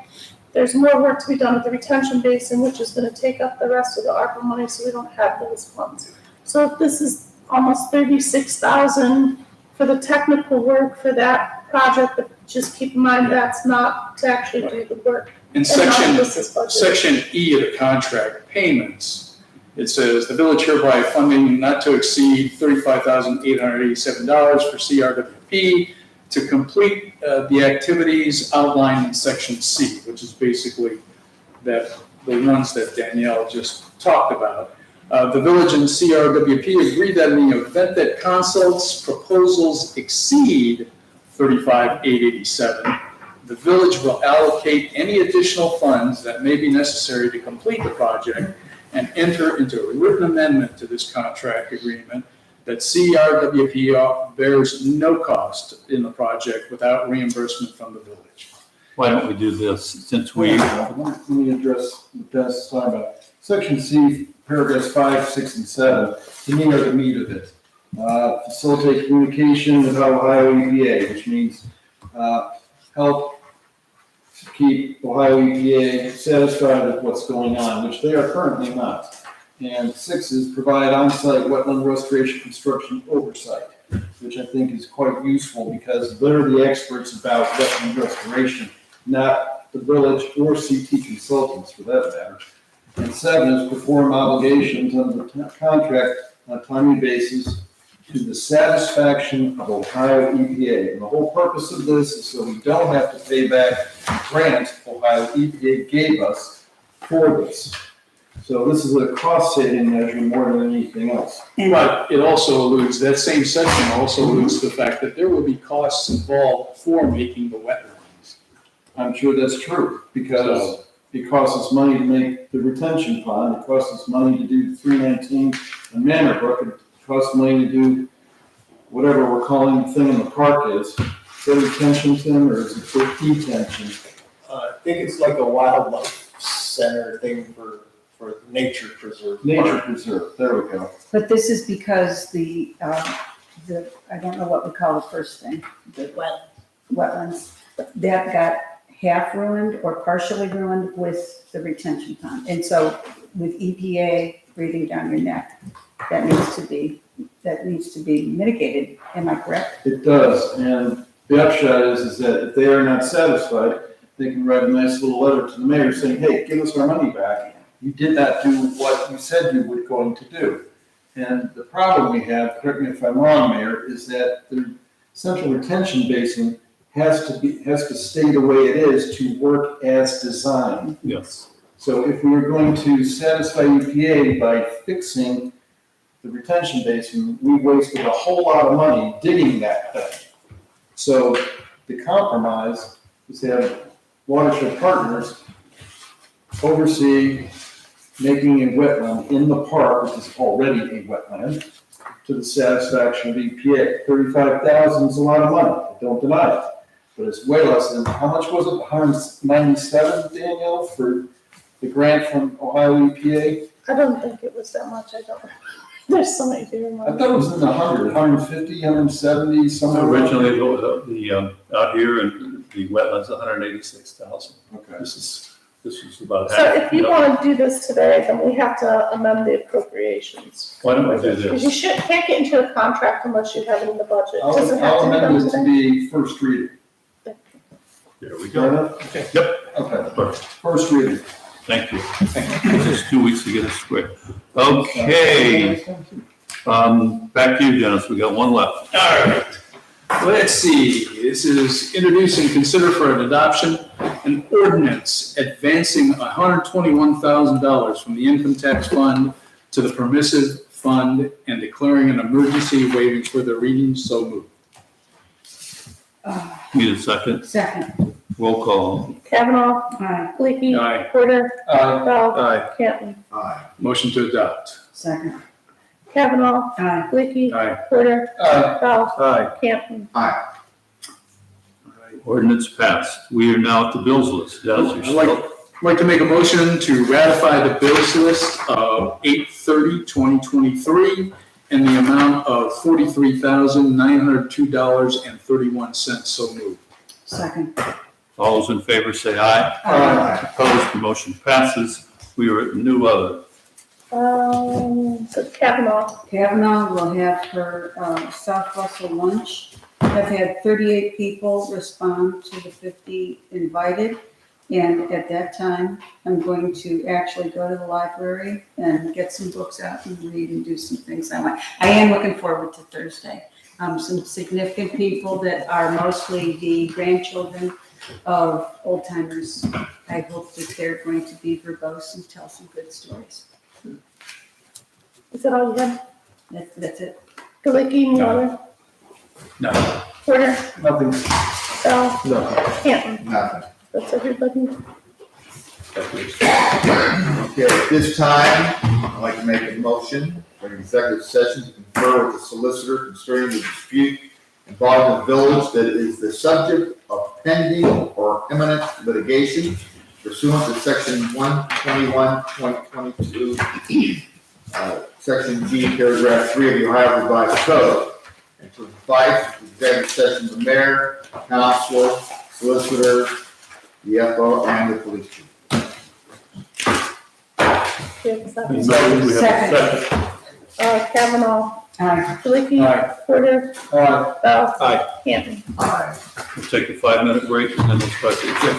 there's more work to be done at the retention basin, which is gonna take up the rest of the ARPA money, so we don't have those funds. So if this is almost 36,000 for the technical work for that project, but just keep in mind that's not to actually do the work. In section E of the contract, payments, it says, the village hereby funding not to exceed $35,887 for CRWP to complete the activities outlined in section C, which is basically the ones that Danielle just talked about. The village and CRWP agree that in the event that consult's proposals exceed $35,887, the village will allocate any additional funds that may be necessary to complete the project and enter into a written amendment to this contract agreement that CRWP bears no cost in the project without reimbursement from the village. Why don't we do this, since we, Let me address the best talk about. Section C, paragraphs 5, 6, and 7, to me are the meat of it. Facilitate communication with Ohio EPA, which means help keep Ohio EPA satisfied with what's going on, which they are currently not. And 6 is provide on-site wetland restoration construction oversight, which I think is quite useful because they're the experts about wetland restoration, not the village or CT consultants for that matter. And 7 is perform obligations under the contract on a timely basis to the satisfaction of Ohio EPA. And the whole purpose of this is so we don't have to pay back the grant Ohio EPA gave us for this. So this is a cost-saving measure more than anything else. And But it also alludes, that same section also alludes to the fact that there will be costs involved for making the wetlands. I'm sure that's true, because it costs us money to make the retention pond, it costs us money to do 319 and Manor Brook, it costs money to do whatever we're calling the thing in the park is. Is it retention, Tim, or is it detention? I think it's like a wildlife center thing for nature preserve. Nature preserve, there we go. But this is because the, I don't know what we call the first thing, the wetlands, that got half ruined or partially ruined with the retention pond. And so with EPA breathing down your neck, that needs to be mitigated. Am I correct? It does, and the upshot is that if they are not satisfied, they can write a nice little letter to the mayor saying, hey, give us our money back. You did not do what you said you were going to do. And the problem we have, correct me if I'm wrong, Mayor, is that the central retention basin has to stay the way it is to work as designed. Yes. So if we are going to satisfy EPA by fixing the retention basin, we wasted a whole lot of money digging that thing. So the compromise is to have watershed partners oversee making a wetland in the park, which is already a wetland, to the satisfaction of EPA. $35,000 is a lot of money, I don't deny it. But it's way less than, how much was it, 197, Danielle, for the grant from Ohio EPA? I don't think it was that much, I don't, there's so many different I ones. thought it was in the 100, 150, 170, somewhere. Originally, out here in the wetlands, 186,000. Okay. This is about half. So if you want to do this today, then we have to amend the appropriations. Why don't we do Because this? you can't get into a contract unless you have it in the budget. Does it have I'll to be amend done it to today? be first reading. There we Fair go. enough? Okay. Yep. Okay, Perfect. first reading. Thank you. This is 2 weeks to get us straight. Okay, back to you, Dennis. We got one left. All right. Let's see, this is introduce and consider for an adoption an ordinance advancing $121,000 from the income tax fund to the permissive fund and declaring an emergency, waiving further reading. So moved. Need a second? Second. Roll call. Kavanaugh, Aye. Leaky, Aye. Porter, Aye. Bell, Aye. Canton. Aye. Motion to adopt. Second. Kavanaugh, Aye. Leaky, Aye. Porter, Aye. Bell, Aye. Canton. Ordinance passed. We are now at the bills list. Dennis, you're I'd like to make a motion to ratify the bills list of 8/30/2023 in the amount of $43,902.31. So moved. Second. All those in favor say aye. Aye. Opposed, the motion passes. We are at new other. So Kavanaugh, Kavanaugh will have her South Russell lunch. I've had 38 people respond to the 50 invited. And at that time, I'm going to actually go to the library and get some books out and read and do some things I like. I am looking forward to Thursday. Some significant people that are mostly the grandchildren of old timers. I hope that they're going to be verbose and tell some good stories. is that all you had? That's it. Leaky, No. Miller, No. Porter, Nothing. Bell, No. Canton. Nothing. That's everybody. Okay, at this time, I'd like to make a motion for an executive session to confer with the solicitor concerning the dispute involving the village that is the subject of pending or imminent litigation pursuant to section 121.22, section G, paragraph 3 of the Ohio Revised Code. And to invite the executive session the mayor, council, solicitor, the FO, and the police chief. Do you have a second? We have a second. Kavanaugh, Aye. Leaky, Aye. Porter, Aye. Bell, Aye. Canton. Aye. We'll take a 5-minute break and then we'll start the agenda.